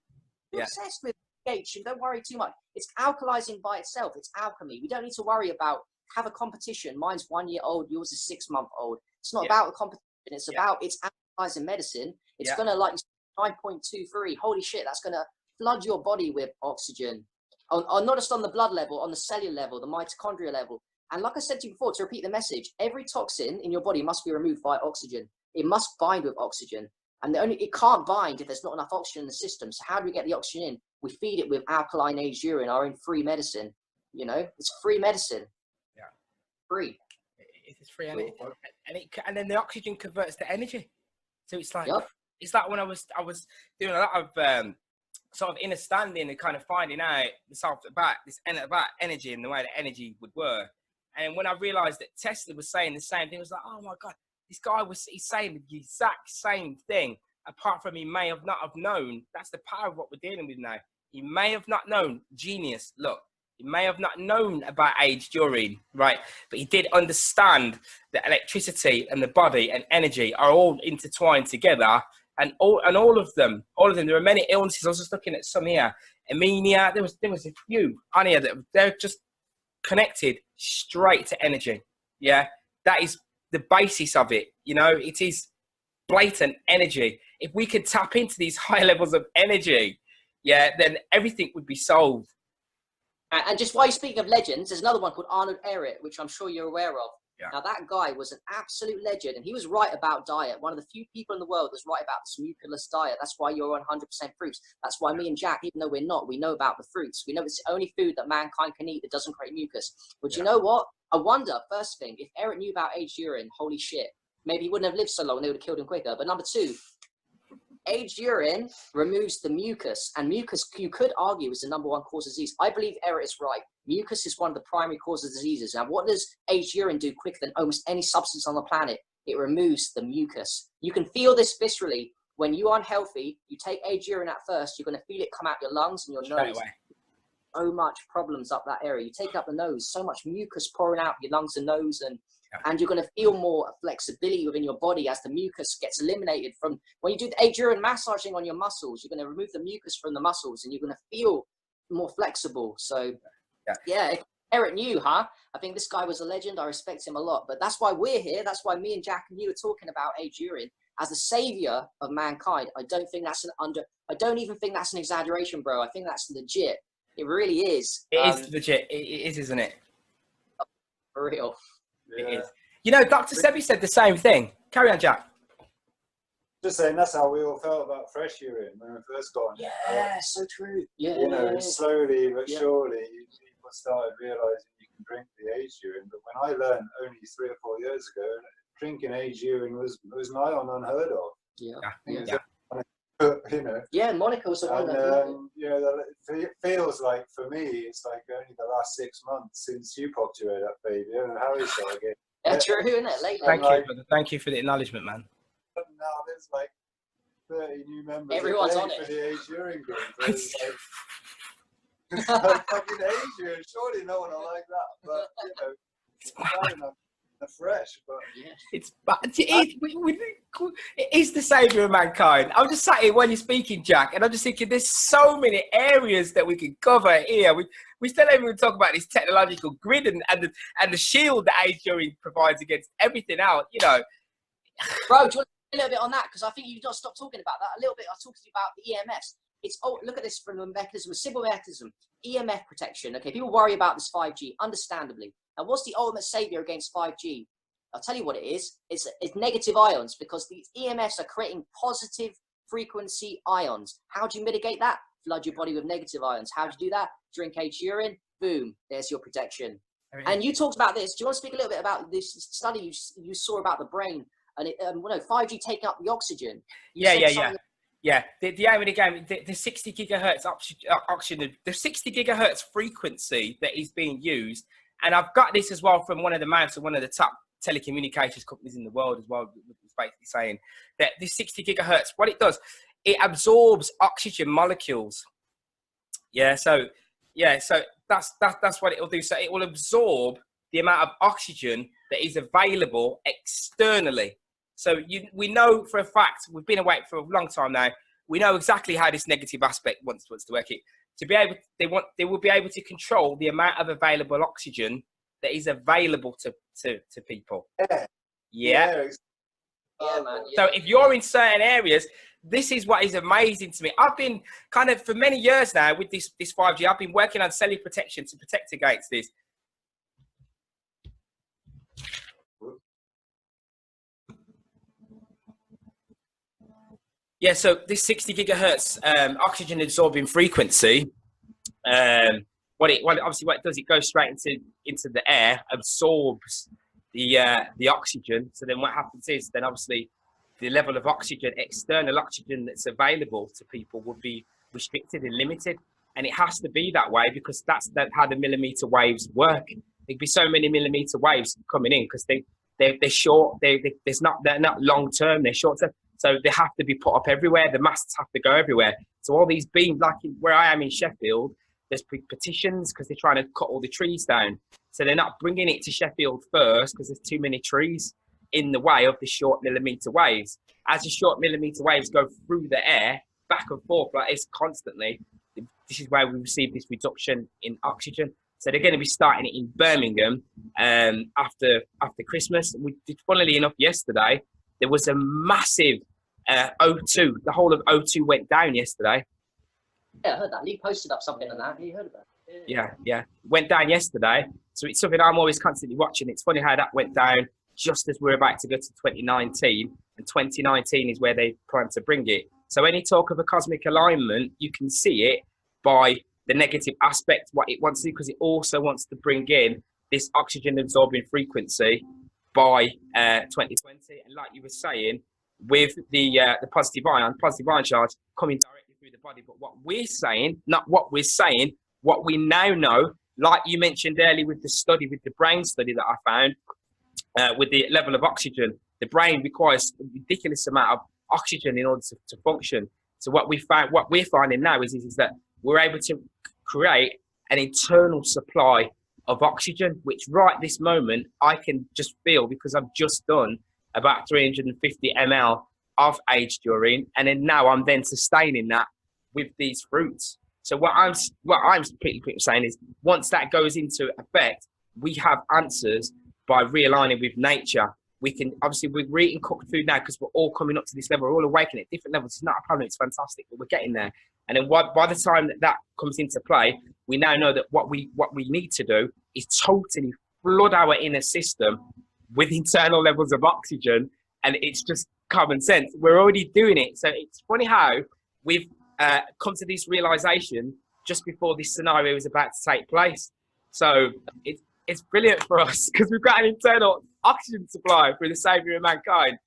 [SPEAKER 2] You're obsessed with pH, and don't worry too much. It's alkalizing by itself. It's alchemy. We don't need to worry about have a competition. Mine's 1 year old. Yours is 6 month old. It's not about the competition. It's about it's alkalizing medicine. It's gonna, like 9.23. Holy shit, that's gonna flood your body with oxygen. On not just on the blood level, on the cellular level, the mitochondria level. And like I said to you before, to repeat the message, every toxin in your body must be removed by oxygen. It must bind with oxygen. And it can't bind if there's not enough oxygen in the system. So how do we get the oxygen in? We feed it with alkaline aged urine, our own free medicine. You know, it's free medicine.
[SPEAKER 1] Yeah.
[SPEAKER 2] Free.
[SPEAKER 1] It's free, and then the oxygen converts to energy. So it's like it's like when I was doing a lot of sort of understanding and kind of finding out myself about energy and the way that energy would work. And when I realized that Tesla was saying the same thing, I was like, oh my God, this guy he's saying the exact same thing, apart from he may have not have known. That's the power of what we're dealing with now. He may have not known. Genius. Look, he may have not known about aged urine, right? But he did understand that electricity and the body and energy are all intertwined together. And all of them, there are many illnesses. I was just looking at some here. Anemia, there was a few on here that they're just connected straight to energy. Yeah, that is the basis of it. You know, it is blatant energy. If we could tap into these high levels of energy, then everything would be solved.
[SPEAKER 2] And just while you're speaking of legends, there's another one called Arnold Ehret, which I'm sure you're aware of. Yeah. Now, that guy was an absolute legend, and he was right about diet. One of the few people in the world that's right about this muculus diet. That's why you're on 100% fruits. That's why me and Jack, even though we're not, we know about the fruits. We know it's the only food that mankind can eat that doesn't create mucus. But you know what? I wonder, first thing, if Ehret knew about aged urine, holy shit, maybe he wouldn't have lived so long. They would have killed him quicker. But number two, aged urine removes the mucus, and mucus, you could argue, is the #1 cause of disease. I believe Ehret is right. Mucus is one of the primary causes of diseases. Now, what does aged urine do quicker than almost any substance on the planet? It removes the mucus. You can feel this viscerally. When you are unhealthy, you take aged urine at first, you're going to feel it come out your lungs and your nose. So much problems up that area. You take it up the nose, so much mucus pouring out your lungs and nose, and you're going to feel more flexibility within your body as the mucus gets eliminated from, when you do the aged urine massaging on your muscles, you're going to remove the mucus from the muscles and you're going to feel more flexible. So yeah, if Ehret knew, I think this guy was a legend. I respect him a lot, but that's why we're here. That's why me and Jack and you are talking about aged urine as the savior of mankind. I don't even think that's an exaggeration, bro. I think that's legit. It really is.
[SPEAKER 1] It is legit. It is, isn't it?
[SPEAKER 2] For real.
[SPEAKER 1] It is. You know, Dr. Sebi said the same thing. Carry on, Jack.
[SPEAKER 3] Just saying, that's how we all felt about fresh urine when we first got on.
[SPEAKER 2] Yeah, so true. Yeah.
[SPEAKER 3] You know, slowly but surely, people started realizing you can drink the aged urine. But when I learned only 3 or 4 years ago, drinking aged urine was nigh on unheard of. You know. Yeah, Monica was the one that. You know, it feels like for me, it's like only the last 6 months since you popped your head up, baby, and Harry started getting.
[SPEAKER 2] Yeah, true, isn't it?
[SPEAKER 1] Thank you for the acknowledgement, man.
[SPEAKER 3] Now there's like 30 new members.
[SPEAKER 2] Everyone's on
[SPEAKER 3] for
[SPEAKER 2] it.
[SPEAKER 3] The aged urine group. It's like fucking aged urine. Surely no one will like that, but you know, it's bad enough. The fresh, but
[SPEAKER 1] it's bad. It is the savior of mankind. I'm just sat here when you're speaking, Jack, and I'm just thinking there's so many areas that we can cover here. we still haven't even talk about this technological grid and the shield that age urine provides against everything else. You know,
[SPEAKER 2] Bro, do you want a little bit on that? Because I think you've got to stop talking about that a little bit. I was talking to you about the EMS. It's look at this from a mechanism, a simple mechanism, EMF protection. Okay, people worry about this 5G, understandably. And what's the ultimate savior against 5G? I'll tell you what it is. It's negative ions, because these EMFs are creating positive frequency ions. How do you mitigate that? Flood your body with negative ions. How do you do that? Drink aged urine. Boom. There's your protection. And you talked about this. Do you want to speak a little bit about this study you saw about the brain and 5G taking up the oxygen? Yeah.
[SPEAKER 1] The aim of the game, the 60 gigahertz oxygen, the 60 gigahertz frequency that is being used, and I've got this as well from one of the mouths of one of the top telecommunications companies in the world as well, was basically saying that this 60 gigahertz, what it does, it absorbs oxygen molecules. So that's what it will do. So it will absorb the amount of oxygen that is available externally. So we know for a fact, we've been awake for a long time now, we know exactly how this negative aspect wants to work it. To be able, they will be able to control the amount of available oxygen that is available to people. Yeah,
[SPEAKER 2] man.
[SPEAKER 1] So if you're in certain areas, this is what is amazing to me. I've been kind of, for many years now with this 5G, I've been working on cellular protection to protect against this. Yeah, so this 60 gigahertz oxygen absorbing frequency, what it does, it goes straight into the air, absorbs the oxygen. So then what happens is, then obviously the level of oxygen, external oxygen that's available to people, would be restricted and limited. And it has to be that way, because that's how the millimeter waves work. There'd be so many millimeter waves coming in, because they're short. They're not long term. They're short term. So they have to be put up everywhere. The masts have to go everywhere. So all these beams, like where I am in Sheffield, there's petitions because they're trying to cut all the trees down. So they're not bringing it to Sheffield first because there's too many trees in the way of the short millimeter waves. As the short millimeter waves go through the air, back and forth like this constantly, this is where we receive this reduction in oxygen. So they're going to be starting it in Birmingham after Christmas. Funnily enough, yesterday, there was a massive O2. The whole of O2 went down yesterday.
[SPEAKER 2] Yeah, I heard that. Lee posted up something on that. You heard about it?
[SPEAKER 1] Yeah. Went down yesterday. So it's something I'm always constantly watching. It's funny how that went down just as we're about to go to 2019. And 2019 is where they plan to bring it. So any talk of a cosmic alignment, you can see it by the negative aspect, what it wants to do, because it also wants to bring in this oxygen absorbing frequency by 2020. And like you were saying, with the positive ion charge coming directly through the body. But what we're saying, not what we're saying, what we now know, like you mentioned earlier with the study, with the brain study that I found, with the level of oxygen, the brain requires a ridiculous amount of oxygen in order to function. So what we're finding now is that we're able to create an internal supply of oxygen, which right this moment I can just feel, because I've just done about 350 ml of aged urine, and then now I'm then sustaining that with these fruits. So what I'm pretty saying is, once that goes into effect, we have answers by realigning with nature. We can, obviously, we're eating cooked food now because we're all coming up to this level. We're all awakening at different levels. It's not a problem. It's fantastic, but we're getting there. And then by the time that comes into play, we now know that what we need to do is totally flood our inner system with internal levels of oxygen. And it's just common sense. We're already doing it. So it's funny how we've come to this realization just before this scenario is about to take place. So it's brilliant for us because we've got an internal oxygen supply through the savior of mankind.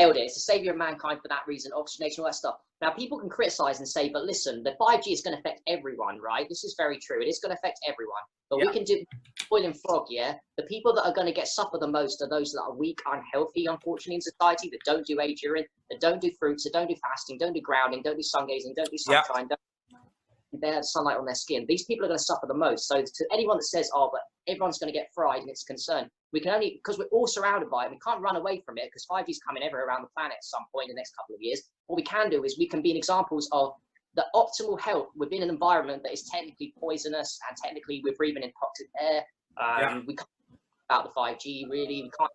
[SPEAKER 2] Nailed it. It's the savior of mankind for that reason, oxygenation, all that stuff. Now, people can criticize and say, but listen, the 5G is going to affect everyone, right? This is very true. It is going to affect everyone. But we can do boiling frog, yeah? The people that are going to suffer the most are those that are weak, unhealthy, unfortunately, in society, that don't do aged urine, that don't do fruits, that don't do fasting, don't do grounding, don't do sun gazing, don't do sunshine, don't bear sunlight on their skin. These people are going to suffer the most. So to anyone that says, oh, but everyone's going to get fried and it's a concern, we can only, because we're all surrounded by it, we can't run away from it because 5G is coming everywhere around the planet at some point in the next couple of years. What we can do is we can be examples of the optimal health within an environment that is technically poisonous and technically we're breathing in toxic air. We can't about the 5G really. We can't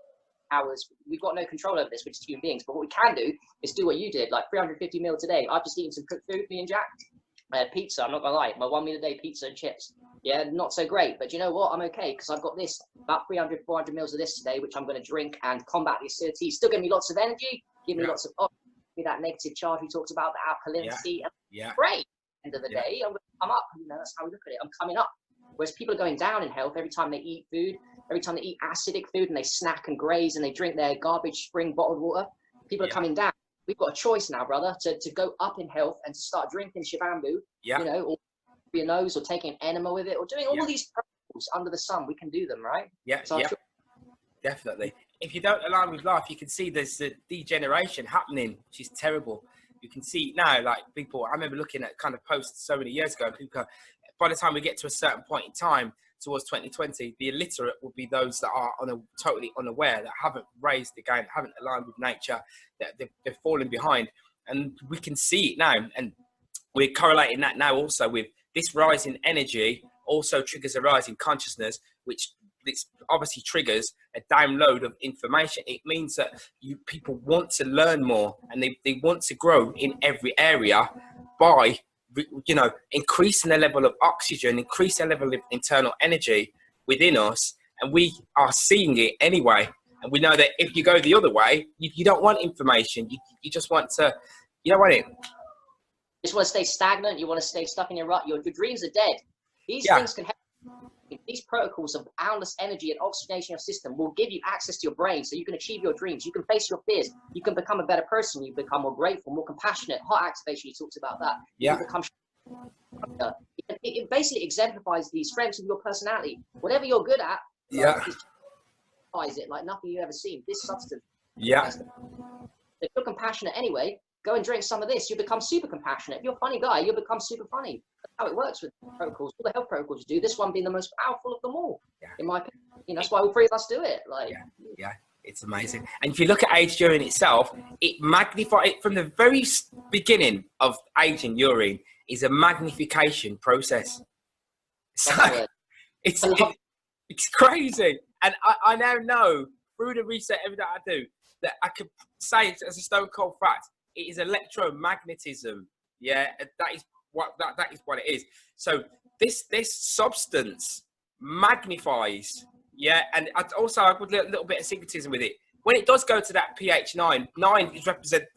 [SPEAKER 2] hours. We've got no control over this, which is human beings. But what we can do is do what you did, like 350 mil today. I've just eaten some cooked food, me and Jack. Pizza, I'm not gonna lie, my 1 meal a day pizza and chips. Yeah, not so great, but you know what? I'm okay because I've got this about 300, 400 mils of this today, which I'm going to drink and combat the acidity. Still give me lots of energy, give me lots of give me that negative charge we talked about, the alkalinity. Great. End of the day, I'm going to come up. You know, that's how we look at it. I'm coming up. Whereas people are going down in health every time they eat food, every time they eat acidic food and they snack and graze and they drink their garbage spring bottled water. People are coming down. We've got a choice now, brother, to go up in health and to start drinking shibambu, you know, or your nose or taking an enema with it or doing all these protocols under the sun. We can do them, right?
[SPEAKER 1] Definitely. If you don't align with life, you can see there's a degeneration happening, which is terrible. You can see now, like people, I remember looking at kind of posts so many years ago, people go, by the time we get to a certain point in time towards 2020, the illiterate will be those that are totally unaware, that haven't raised the game, haven't aligned with nature, that they're falling behind. And we can see it now. And we're correlating that now also with this rise in energy also triggers a rise in consciousness, which obviously triggers a download of information. It means that people want to learn more and they want to grow in every area by, you know, increasing the level of oxygen, increase the level of internal energy within us. And we are seeing it anyway. And we know that if you go the other way, you don't want information. You just want to, you don't want it.
[SPEAKER 2] You just want to stay stagnant. You want to stay stuck in your rut. Your dreams are dead. These things can help. These protocols of boundless energy and oxygenation of system will give you access to your brain so you can achieve your dreams. You can face your fears. You can become a better person. You become more grateful, more compassionate. Heart activation, you talked about that. You become it basically exemplifies the strengths of your personality. Whatever you're good at, it like nothing you've ever seen. This substance. If you're compassionate anyway, go and drink some of this. You become super compassionate. If you're a funny guy, you'll become super funny. That's how it works with protocols. All the health protocols do. This one being the most powerful of them all, in my opinion. You know, that's why all three of us do it. Like,
[SPEAKER 1] it's amazing. And if you look at age urine itself, it magnifies it from the very beginning of aging urine is a magnification process. So it's crazy. And I now know through the research everything I do that I could say as a stone cold fact, it is electromagnetism. That is what it is. So this substance magnifies. And I put a little bit of syncretism with it. When it does go to that pH 9 is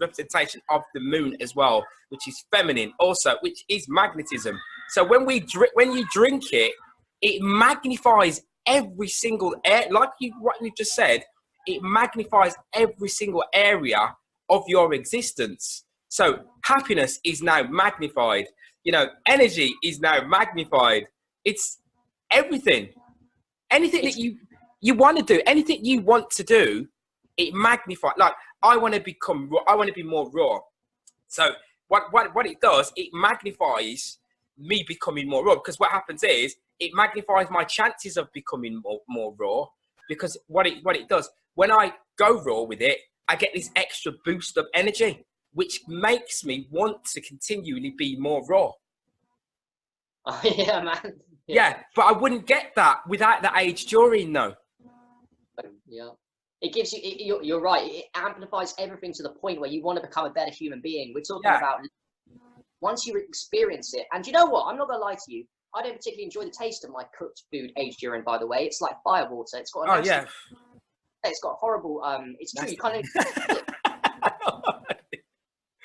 [SPEAKER 1] representation of the moon as well, which is feminine also, which is magnetism. So when you drink it, it magnifies every single what you just said. It magnifies every single area of your existence. So happiness is now magnified. You know, energy is now magnified. It's everything. Anything that you want to do, anything you want to do, it magnifies. Like I want to be more raw. So what it does, it magnifies me becoming more raw. Because what happens is it magnifies my chances of becoming more raw. Because what it does, when I go raw with it, I get this extra boost of energy, which makes me want to continually be more raw.
[SPEAKER 2] Oh, yeah, man.
[SPEAKER 1] But I wouldn't get that without the aged urine, though.
[SPEAKER 2] Yeah. It gives you, you're right, it amplifies everything to the point where you want to become a better human being. We're talking about once you experience it. And you know what? I'm not going to lie to you. I don't particularly enjoy the taste of my cooked food aged urine, by the way. It's like fire water. It's got a it's got horrible, it's true, you kind of...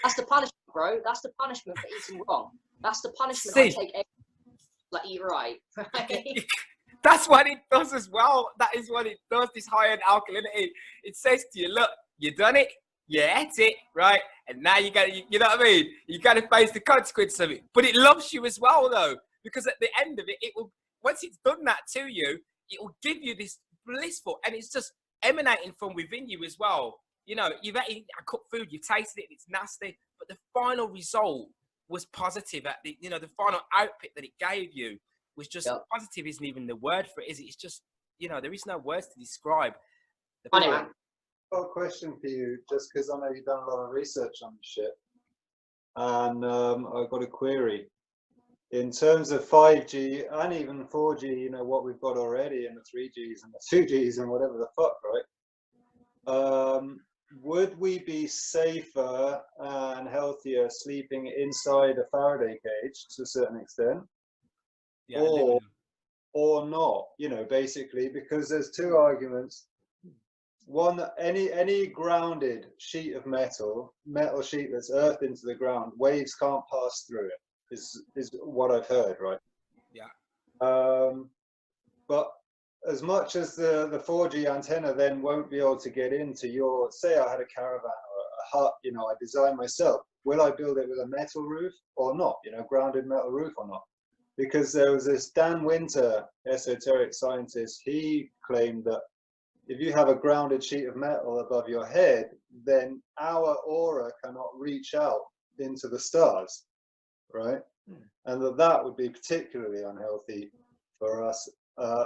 [SPEAKER 2] That's the punishment, bro. That's the punishment for eating wrong. That's the punishment I take like eat right.
[SPEAKER 1] That's what it does as well. That is what it does, this high-end alkalinity. It says to you, look, you done it, you ate it, right? And now you know what I mean? You got to face the consequence of it. But it loves you as well, though, because at the end of it, it will, once it's done that to you, it will give you this blissful, and it's just emanating from within you as well. You know, you've eaten cooked food, you've tasted it, it's nasty, but the final result was positive. At the final output that it gave you was just positive. Isn't even the word for it, is it? It's just, you know, there is no words to describe.
[SPEAKER 3] I've got a question for you, just because I know you've done a lot of research on this shit. and I've got a query. In terms of 5G and even 4G, you know, what we've got already in the 3Gs and the 2Gs and whatever the fuck, right? Would we be safer and healthier sleeping inside a Faraday cage to a certain extent?
[SPEAKER 1] Yeah,
[SPEAKER 3] or not, you know, basically, because there's two arguments. One, that any grounded sheet of metal sheet that's earthed into the ground, waves can't pass through it, is what I've heard, right?
[SPEAKER 1] Yeah.
[SPEAKER 3] But as much as the 4G antenna then won't be able to get into your, say I had a caravan or a hut, you know, I designed myself, will I build it with a metal roof or not, you know, grounded metal roof or not? Because there was this Dan Winter, esoteric scientist, he claimed that if you have a grounded sheet of metal above your head, then our aura cannot reach out into the stars, right? And that would be particularly unhealthy for us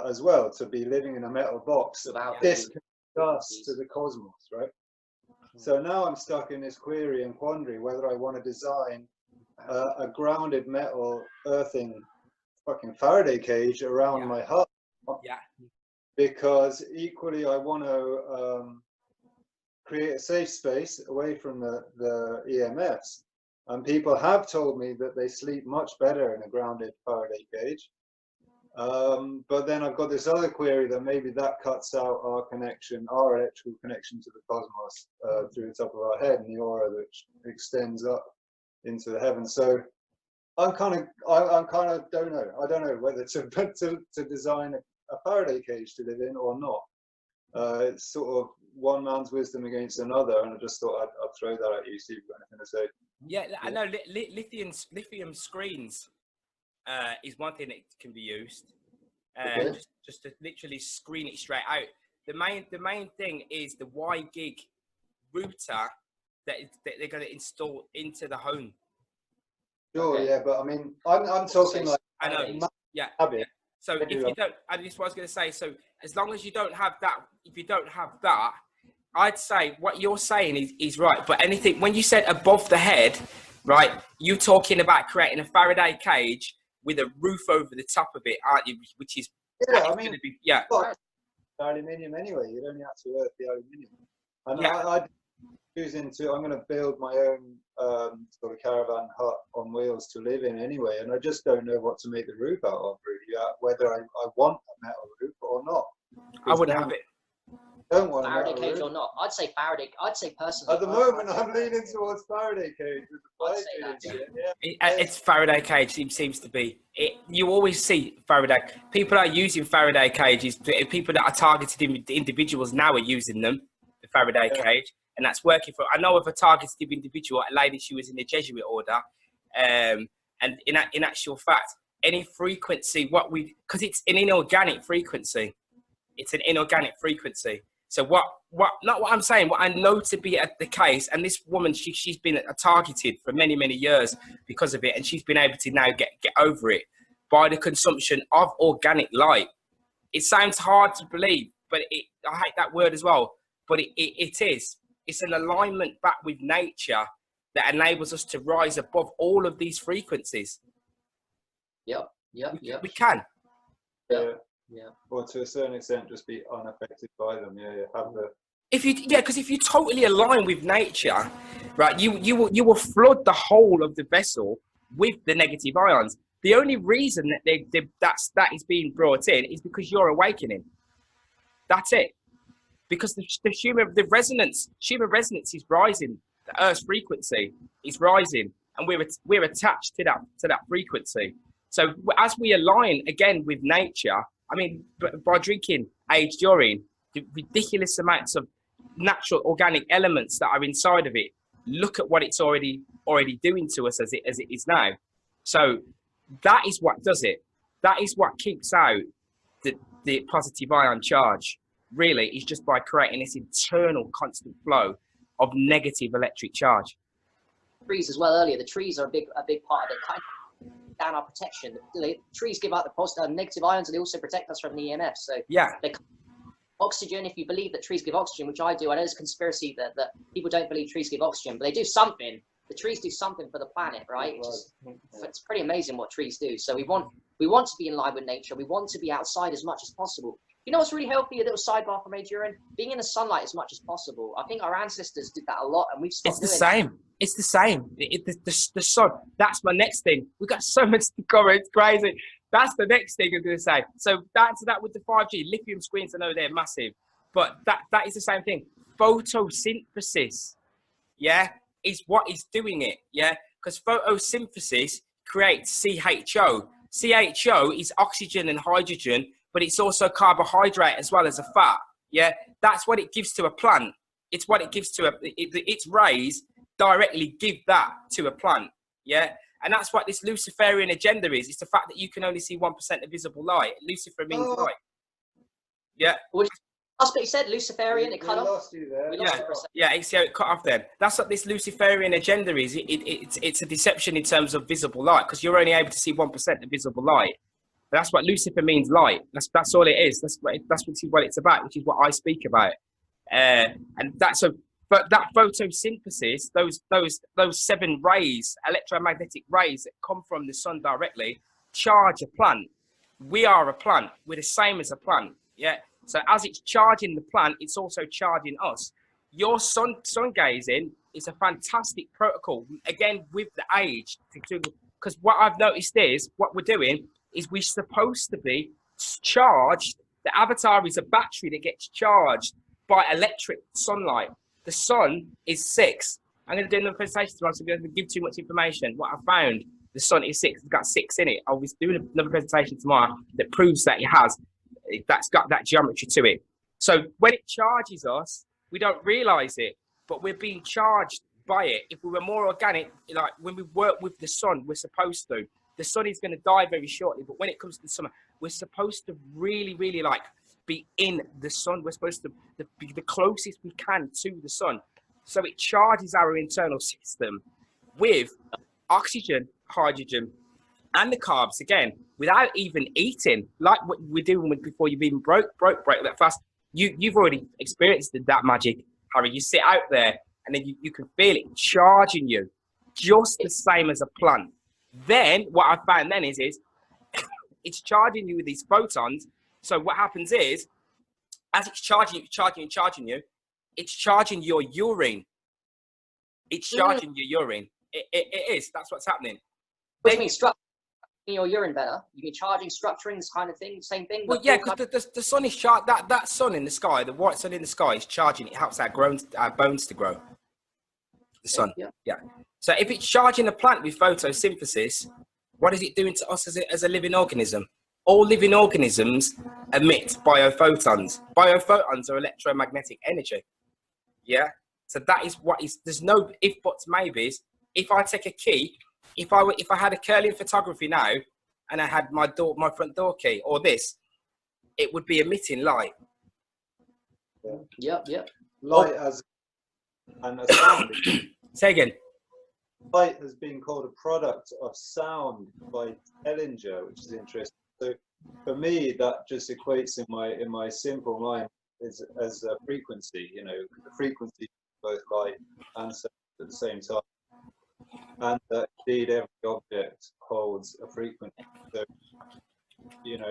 [SPEAKER 3] as well, to be living in a metal box
[SPEAKER 2] Without
[SPEAKER 3] disconnecting us to the cosmos, right? So now I'm stuck in this query and quandary whether I want to design a grounded metal earthing fucking Faraday cage around my hut.
[SPEAKER 1] Yeah.
[SPEAKER 3] Because equally I want to create a safe space away from the EMFs. And people have told me that they sleep much better in a grounded Faraday cage. But then I've got this other query that maybe that cuts out our connection, our electrical connection to the cosmos through the top of our head and the aura that extends up into the heavens. So I kind of don't know. I don't know whether to design a Faraday cage to live in or not. It's sort of one man's wisdom against another, and I just thought I'd throw that at you, see if you've got anything to say.
[SPEAKER 1] Yeah, I know lithium screens is one thing that can be used, just to literally screen it straight out. The main thing is the Y gig router that they're going to install into the home.
[SPEAKER 3] Sure, yeah, but I mean, I'm talking like
[SPEAKER 1] I know, yeah. So if you don't, and this is what I was going to say. So as long as you don't have that, if you don't have that, I'd say what you're saying is right. But anything, when you said above the head, right, you're talking about creating a Faraday cage with a roof over the top of it, aren't you? Which is,
[SPEAKER 3] I mean,
[SPEAKER 1] yeah.
[SPEAKER 3] Aluminium anyway. You don't have to earth the aluminium. And
[SPEAKER 1] Yeah.
[SPEAKER 3] I'm going to build my own sort of caravan hut on wheels to live in anyway, and I just don't know what to make the roof out of, really, whether I want a metal roof or not.
[SPEAKER 1] I wouldn't have it.
[SPEAKER 3] Don't want
[SPEAKER 2] Faraday
[SPEAKER 3] a
[SPEAKER 2] cage
[SPEAKER 3] roof.
[SPEAKER 2] or not? I'd say Faraday. I'd say personally.
[SPEAKER 3] At the moment, I'm leaning towards Faraday cage with the 5G and shit. Yeah.
[SPEAKER 1] It's Faraday cage. It seems to be. You always see Faraday. People are using Faraday cages. People that are targeted individuals now are using them, the Faraday cage, and that's working for. I know of a targeted individual, a lady. She was in the Jesuit order, and in actual fact, any frequency, because it's an inorganic frequency. It's an inorganic frequency. So not what I'm saying, what I know to be the case, and this woman, she's been targeted for many, many years because of it, and she's been able to now get over it by the consumption of organic light. It sounds hard to believe, but I hate that word as well, but it is. It's an alignment back with nature that enables us to rise above all of these frequencies.
[SPEAKER 2] Yep.
[SPEAKER 1] We can.
[SPEAKER 2] Yeah.
[SPEAKER 3] Or to a certain extent, just be unaffected by them.
[SPEAKER 1] Because if you totally align with nature, right, you will flood the whole of the vessel with the negative ions. The only reason that is being brought in is because you're awakening. That's it. Because the human resonance is rising. The Earth's frequency is rising, and we're attached to that frequency. So as we align again with nature, I mean, by drinking aged urine, the ridiculous amounts of natural organic elements that are inside of it, look at what it's already doing to us as it is now. So that is what does it. That is what keeps out the positive ion charge. Really, is just by creating this internal constant flow of negative electric charge.
[SPEAKER 2] Trees as well earlier. The trees are a big part of it. Kind of down our protection. The trees give out the positive, negative ions, and they also protect us from the EMF. So
[SPEAKER 1] yeah.
[SPEAKER 2] Oxygen, if you believe that trees give oxygen, which I do, I know there's a conspiracy that people don't believe trees give oxygen, but they do something. the trees do something for the planet, right? It's pretty amazing what trees do. So we want to be in line with nature. We want to be outside as much as possible. You know what's really healthy? A little sidebar from Urine: being in the sunlight as much as possible. I think our ancestors did that a lot, and we've stopped doing it.
[SPEAKER 1] It's the same. The sun. That's my next thing. We've got so much to cover. It's crazy. That's the next thing I'm going to say. So back to that with the 5G. Lithium screens, I know they're massive. But that is the same thing. Photosynthesis, yeah, is what is doing it, yeah? Because photosynthesis creates CHO. CHO is oxygen and hydrogen, but it's also carbohydrate as well as a fat, yeah? That's what it gives to a plant. It's what it gives to its rays directly give that to a plant, yeah? And that's what this Luciferian agenda is. It's the fact that you can only see 1% of visible light. Lucifer means light. Yeah.
[SPEAKER 2] That's what you said, Luciferian, it cut off.
[SPEAKER 3] Lost you there.
[SPEAKER 1] It's it cut off then. That's what this Luciferian agenda is. It's a deception in terms of visible light, because you're only able to see 1% of visible light. That's what Lucifer means, light. That's all it is. That's what it's about, which is what I speak about. But that photosynthesis, those 7 rays, electromagnetic rays that come from the sun directly, charge a plant. We are a plant. We're the same as a plant. Yeah. So as it's charging the plant, it's also charging us. Your sun gazing is a fantastic protocol. Again, with the age, because what I've noticed is what we're doing is we're supposed to be charged. The avatar is a battery that gets charged by electric sunlight. The sun is 6. I'm going to do another presentation tomorrow, so I'm going to give too much information. What I found, the sun is 6. It's got 6 in it. I'll be doing another presentation tomorrow that proves that it has. That's got that geometry to it. So when it charges us, we don't realize it, but we're being charged by it. If we were more organic, like when we work with the sun, we're supposed to. The sun is going to die very shortly, but when it comes to the summer, we're supposed to really, really like be in the sun. We're supposed to be the closest we can to the sun. So it charges our internal system with oxygen, hydrogen, and the carbs again, without even eating, like what we're doing before you've even break that fast. You've already experienced that magic, Harry. You sit out there and then you can feel it charging you, just the same as a plant. Then what I found then is it's charging you with these photons. So what happens is, as it's charging you, it's charging your urine. It's charging your urine. It is. That's what's happening.
[SPEAKER 2] Which means your urine better. You mean charging, structuring, this kind of thing, same thing.
[SPEAKER 1] Well, yeah, because the sun is that sun in the sky, the white sun in the sky is charging. It helps our bones to grow. The sun, yeah. So if it's charging a plant with photosynthesis, what is it doing to us as a living organism? All living organisms emit biophotons. Biophotons are electromagnetic energy. Yeah. So that is what is. There's no if, buts, maybes. If I take a key. If I had a curling photography now, and I had my front door key or this, it would be emitting light.
[SPEAKER 2] Yep.
[SPEAKER 3] Light and a sound.
[SPEAKER 1] Say again.
[SPEAKER 3] Light has been called a product of sound by Ellinger, which is interesting. So for me, that just equates in my simple mind as a frequency. You know, the frequency of both light and sound at the same time. And that indeed every object holds a frequency. So, you know,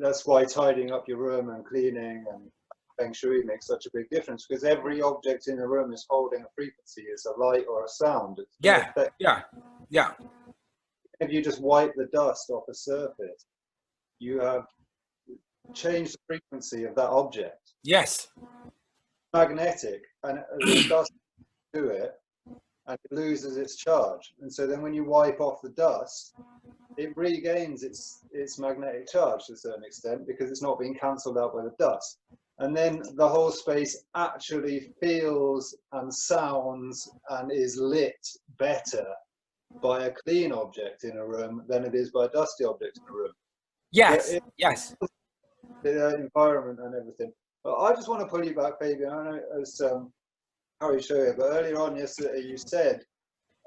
[SPEAKER 3] that's why tidying up your room and cleaning and feng shui makes such a big difference, because every object in the room is holding a frequency. It's a light or a sound.
[SPEAKER 1] Yeah.
[SPEAKER 3] If you just wipe the dust off a surface, you have changed the frequency of that object.
[SPEAKER 1] Yes.
[SPEAKER 3] Magnetic, and the dust to it, and it loses its charge. And so then when you wipe off the dust, it regains its magnetic charge to a certain extent, because it's not being cancelled out by the dust. And then the whole space actually feels and sounds and is lit better by a clean object in a room than it is by a dusty object in a room.
[SPEAKER 1] Yes, yes.
[SPEAKER 3] The environment and everything. But I just want to pull you back, Fabian. I know as Harry showed you, but earlier on yesterday you said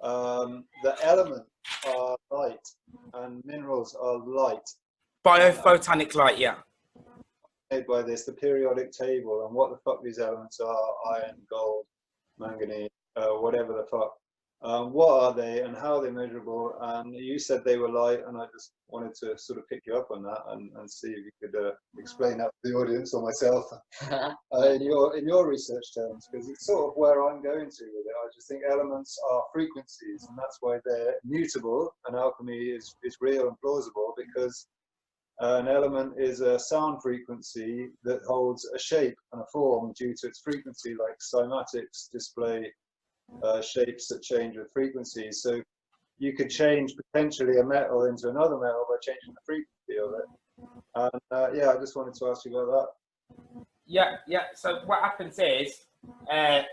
[SPEAKER 3] the elements are light and minerals are light.
[SPEAKER 1] Biophotonic light, yeah.
[SPEAKER 3] Made by this, the periodic table, and what the fuck these elements are: iron, gold, manganese, whatever the fuck. What are they and how are they measurable? And you said they were light, and I just wanted to sort of pick you up on that and see if you could explain that to the audience or myself in your research terms, because it's sort of where I'm going to with it. I just think elements are frequencies, and that's why they're mutable, and alchemy is real and plausible, because an element is a sound frequency that holds a shape and a form due to its frequency, like cymatics display shapes that change with frequencies. So you could change potentially a metal into another metal by changing the frequency of it. And yeah, I just wanted to ask you about that.
[SPEAKER 1] Yeah. So what happens is, like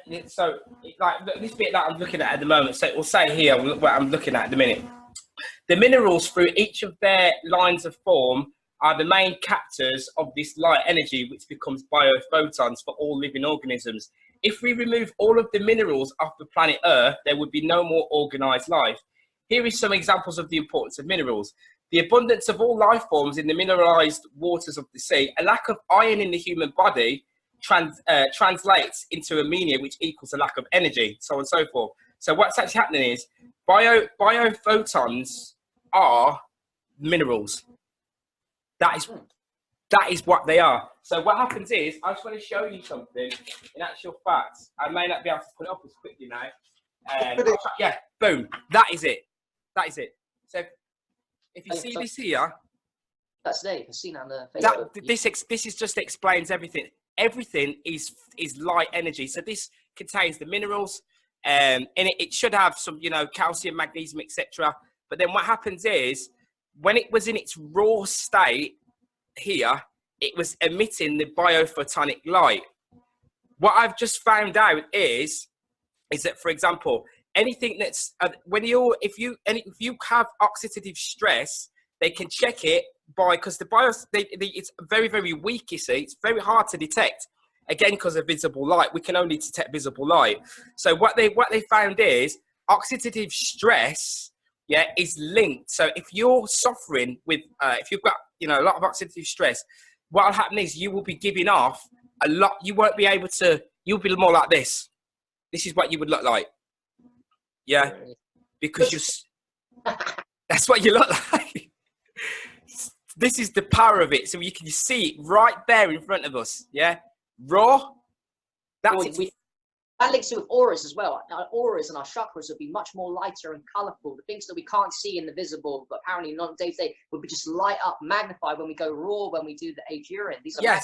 [SPEAKER 1] this bit that I'm looking at the moment. So we'll say here what I'm looking at the minute. The minerals through each of their lines of form are the main captors of this light energy, which becomes biophotons for all living organisms. If we remove all of the minerals off the planet Earth, there would be no more organized life. Here is some examples of the importance of minerals. The abundance of all life forms in the mineralized waters of the sea. A lack of iron in the human body translates into anemia, which equals a lack of energy, so on and so forth. So what's actually happening is biophotons are minerals. That is what they are. So what happens is, I just want to show you something. In actual fact, I may not be able to put it up as quickly now. Yeah, boom. That is it. That is it. So if you see this here,
[SPEAKER 2] that's there. You can see on the Facebook.
[SPEAKER 1] This is just explains everything. Everything is light energy. So this contains the minerals. In it should have some, calcium, magnesium, etc. But then what happens is, when it was in its raw state here, it was emitting the biophotonic light. What I've just found out is that, for example, anything that's if you have oxidative stress, they can check it because it's very, very weak. You see, it's very hard to detect. Again, because of visible light, we can only detect visible light. So what they found is oxidative stress, is linked. So if you're suffering with, if you've got, a lot of oxidative stress, what will happen is you will be giving off a lot. You won't be able to. You'll be more like this. This is what you would look like. Yeah, because that's what you look like. This is the power of it. So you can see it right there in front of us. Yeah, raw. That's it.
[SPEAKER 2] That links to with auras as well. Our auras and our chakras would be much more lighter and colorful. The things that we can't see in the visible, but apparently not day to day, would be just light up, magnified when we go raw, when we do the age urine. These are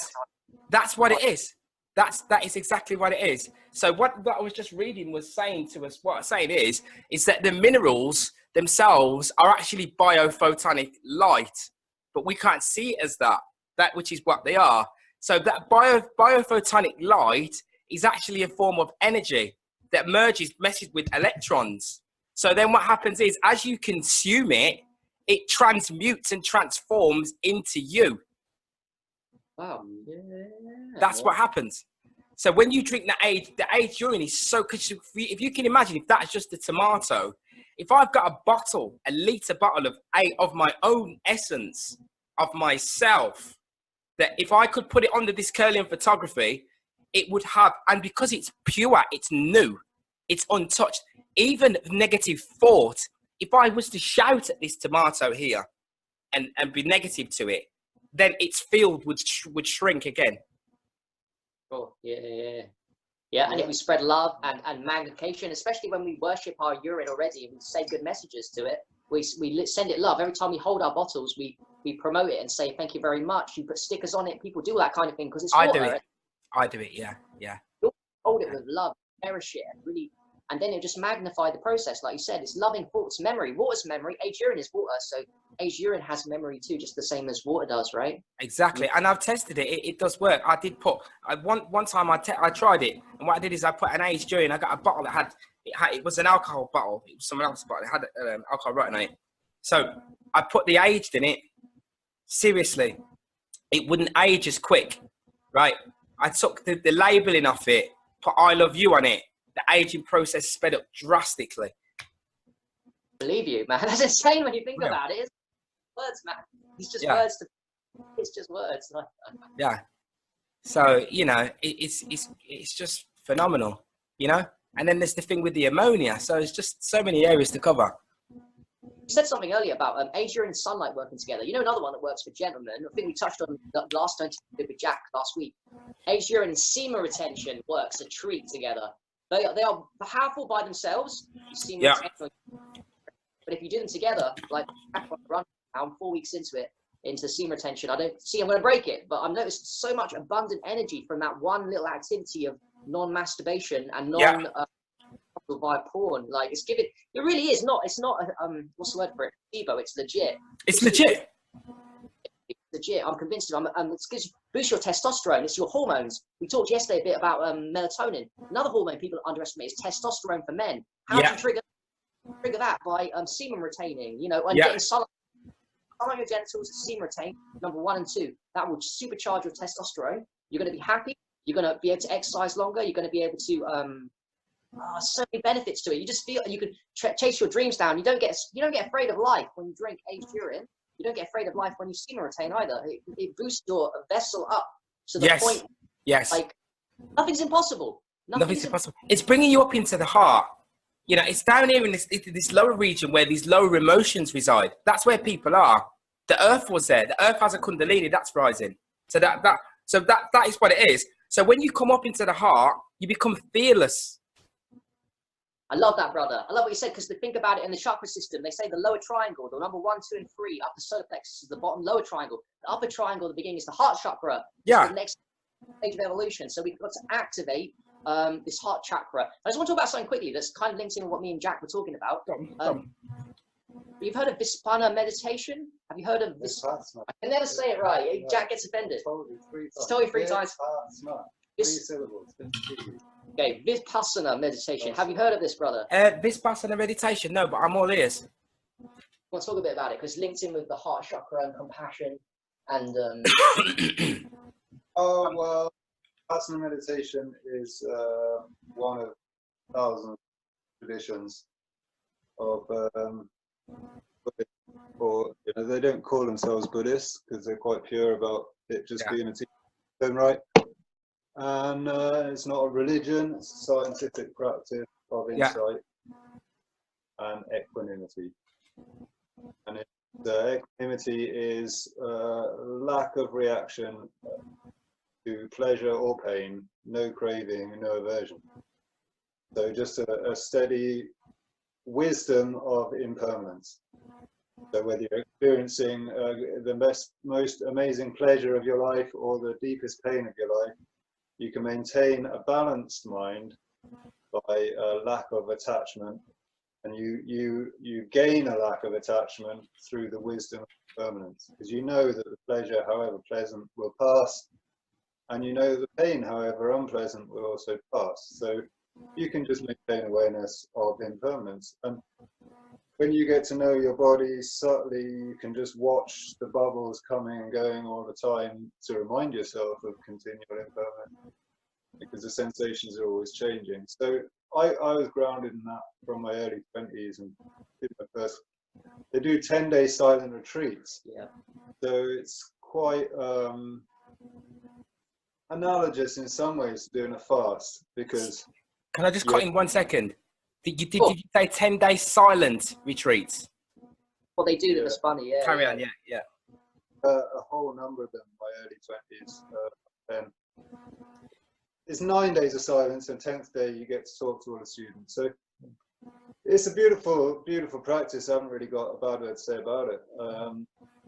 [SPEAKER 1] that's what it is. That is exactly what it is. So what I was just reading was saying to us, what I'm saying is that the minerals themselves are actually biophotonic light, but we can't see it as that which is what they are. So that biophotonic light is actually a form of energy that meshes with electrons. So then what happens is, as you consume it, it transmutes and transforms into you.
[SPEAKER 2] Wow. Yeah.
[SPEAKER 1] That's what happens. So when you drink the aged urine is so, because if you can imagine, if that's just a tomato, if I've got a litre bottle of my own essence, of myself, that if I could put it under this Curlian photography, it would have, and because it's pure, it's new, it's untouched. Even negative thought, if I was to shout at this tomato here and be negative to it, then its field would shrink again.
[SPEAKER 2] Oh, yeah. And if we spread love and magnification, especially when we worship our urine already and we say good messages to it, we send it love. Every time we hold our bottles, we promote it and say thank you very much. You put stickers on it. People do that kind of thing because it's water.
[SPEAKER 1] I do it, yeah.
[SPEAKER 2] You hold it with love, cherish it, and really, and then it just magnify the process. Like you said, it's loving thoughts, memory. Water's memory. Aged urine is water, so aged urine has memory too, just the same as water does, right?
[SPEAKER 1] Exactly, and I've tested it. It does work. I did put one time I tried it, and what I did is I put an aged urine. I got a bottle that it was an alcohol bottle. It was someone else's bottle. It had alcohol written on it. So I put the aged in it. Seriously, it wouldn't age as quick, right? I took the labeling off it, put I love you on it. The aging process sped up drastically.
[SPEAKER 2] Believe you, man. That's insane when you think about it. It's words, man. It's just words. It's just words.
[SPEAKER 1] Yeah. So it's just phenomenal. And then there's the thing with the ammonia. So it's just so many areas to cover.
[SPEAKER 2] You said something earlier about age, urine, and sunlight working together. You know, another one that works for gentlemen, I think we touched on the last time with Jack last week. Age, urine, and semen retention works a treat together. They are powerful by themselves. Semen retention, but if you do them together, like I'm 4 weeks into semen retention, I don't see I'm going to break it, but I've noticed so much abundant energy from that one little activity of non-masturbation and via porn. Like it really is not, it's not what's the word for it, placebo, it's legit.
[SPEAKER 1] It's legit.
[SPEAKER 2] It's legit. I'm convinced of it. It's because boost your testosterone. It's your hormones. We talked yesterday a bit about melatonin. Another hormone people underestimate is testosterone for men. How do you trigger that? By semen retaining, you know, and getting sunlight on your genitals to semen retain, number 1 and 2. That will supercharge your testosterone. You're going to be happy. You're going to be able to exercise longer. You're going to be able to so many benefits to it. You just feel you can chase your dreams down. You don't get afraid of life when you drink aged urine. You don't get afraid of life when you semen retain either. It boosts your vessel up to the point.
[SPEAKER 1] Yes.
[SPEAKER 2] Like nothing's impossible.
[SPEAKER 1] Nothing's impossible. It's bringing you up into the heart. You know, it's down here in this lower region where these lower emotions reside. That's where people are. The earth was there. The earth has a kundalini that's rising. So that is what it is. So when you come up into the heart, you become fearless.
[SPEAKER 2] I love that, brother. I love what you said, because think about it in the chakra system. They say the lower triangle, the number 1, 2, and 3, up the solar plexus is the bottom lower triangle. The upper triangle, the beginning, is the heart chakra. It's the next stage of evolution. So we've got to activate this heart chakra. I just want to talk about something quickly that's kind of linked in with what me and Jack were talking about. You've heard of Vipassana meditation? Have you heard of this? I can never say it right. Jack gets offended. He's told you 3 times. 3 syllables. Okay, Vipassana meditation. Have you heard of this, brother?
[SPEAKER 1] Vipassana meditation? No, but I'm all ears.
[SPEAKER 2] I want to talk a bit about it because linked in with the heart chakra and compassion and.
[SPEAKER 3] Oh well, Vipassana meditation is one of thousands of traditions of. Or you know, they don't call themselves Buddhists because they're quite pure about it just being a teaching, right? And it's not a religion; it's a scientific practice of insight and equanimity. And the equanimity is lack of reaction to pleasure or pain, no craving, no aversion. So just a steady wisdom of impermanence. So whether you're experiencing the most amazing pleasure of your life or the deepest pain of your life, you can maintain a balanced mind by a lack of attachment, and you gain a lack of attachment through the wisdom of impermanence, because you know that the pleasure, however pleasant, will pass, and you know the pain, however unpleasant, will also pass. So you can just maintain awareness of impermanence. And when you get to know your body subtly, you can just watch the bubbles coming and going all the time to remind yourself of continual impermanence, because the sensations are always changing. So I was grounded in that from my early 20s and did my first. They do 10-day silent retreats.
[SPEAKER 2] Yeah.
[SPEAKER 3] So it's quite analogous in some ways to doing a fast, because.
[SPEAKER 1] Can I just cut in 1 second? Did you say 10-day silent retreats?
[SPEAKER 2] Well, they do them as funny, yeah.
[SPEAKER 1] Carry on, yeah.
[SPEAKER 3] A whole number of them in my early 20s. It's 9 days of silence, and 10th day you get to talk to all the students. So it's a beautiful, beautiful practice. I haven't really got a bad word to say about it.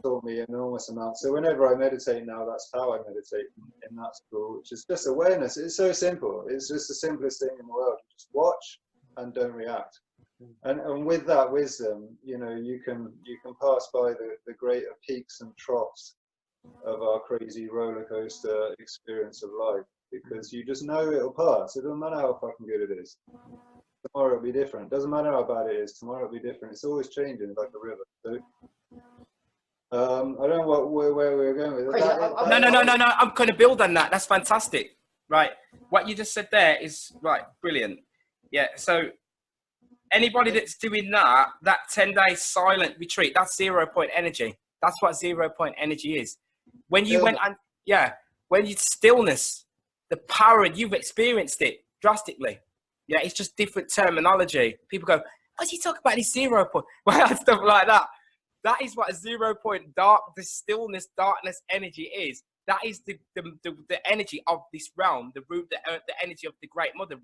[SPEAKER 3] Taught me an enormous amount. So whenever I meditate now, that's how I meditate in that school, which is just awareness. It's so simple. It's just the simplest thing in the world. Just watch and don't react. And with that wisdom, you know, you can pass by the greater peaks and troughs of our crazy roller coaster experience of life, because you just know it'll pass. It doesn't matter how fucking good it is. Tomorrow it'll be different. Doesn't matter how bad it is. Tomorrow it'll be different. It's always changing like a river. So, I don't know where we're going with it.
[SPEAKER 1] No. I'm going to build on that. That's fantastic. Right. What you just said there is right. Brilliant. Yeah. So anybody that's doing that 10-day silent retreat, that's 0 point energy. That's what 0 point energy is. When you went and when you stillness, the power, you've experienced it drastically. Yeah, it's just different terminology. People go, "What's he talking about? This 0 point," well, stuff like that. That is what a 0 point the stillness, darkness energy is. That is the energy of this realm, the energy of the Great Mother,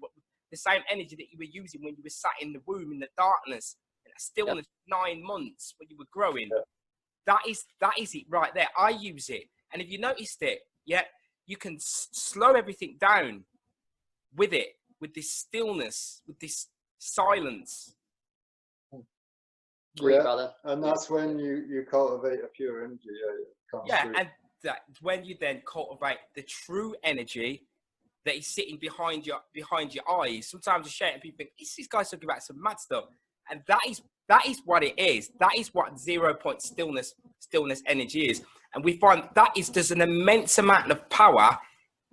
[SPEAKER 1] the same energy that you were using when you were sat in the womb in the darkness, in that stillness, 9 months when you were growing. That is it right there. I use it, and if you noticed it, you can slow everything down with it, with this stillness, with this silence.
[SPEAKER 2] Brother.
[SPEAKER 3] And that's when you cultivate a pure energy.
[SPEAKER 1] And that's when you then cultivate the true energy that is sitting behind your eyes. Sometimes you share it and people think, this guy's talking about some mad stuff. And that is what it is. That is what 0 point stillness energy is. And we find there's an immense amount of power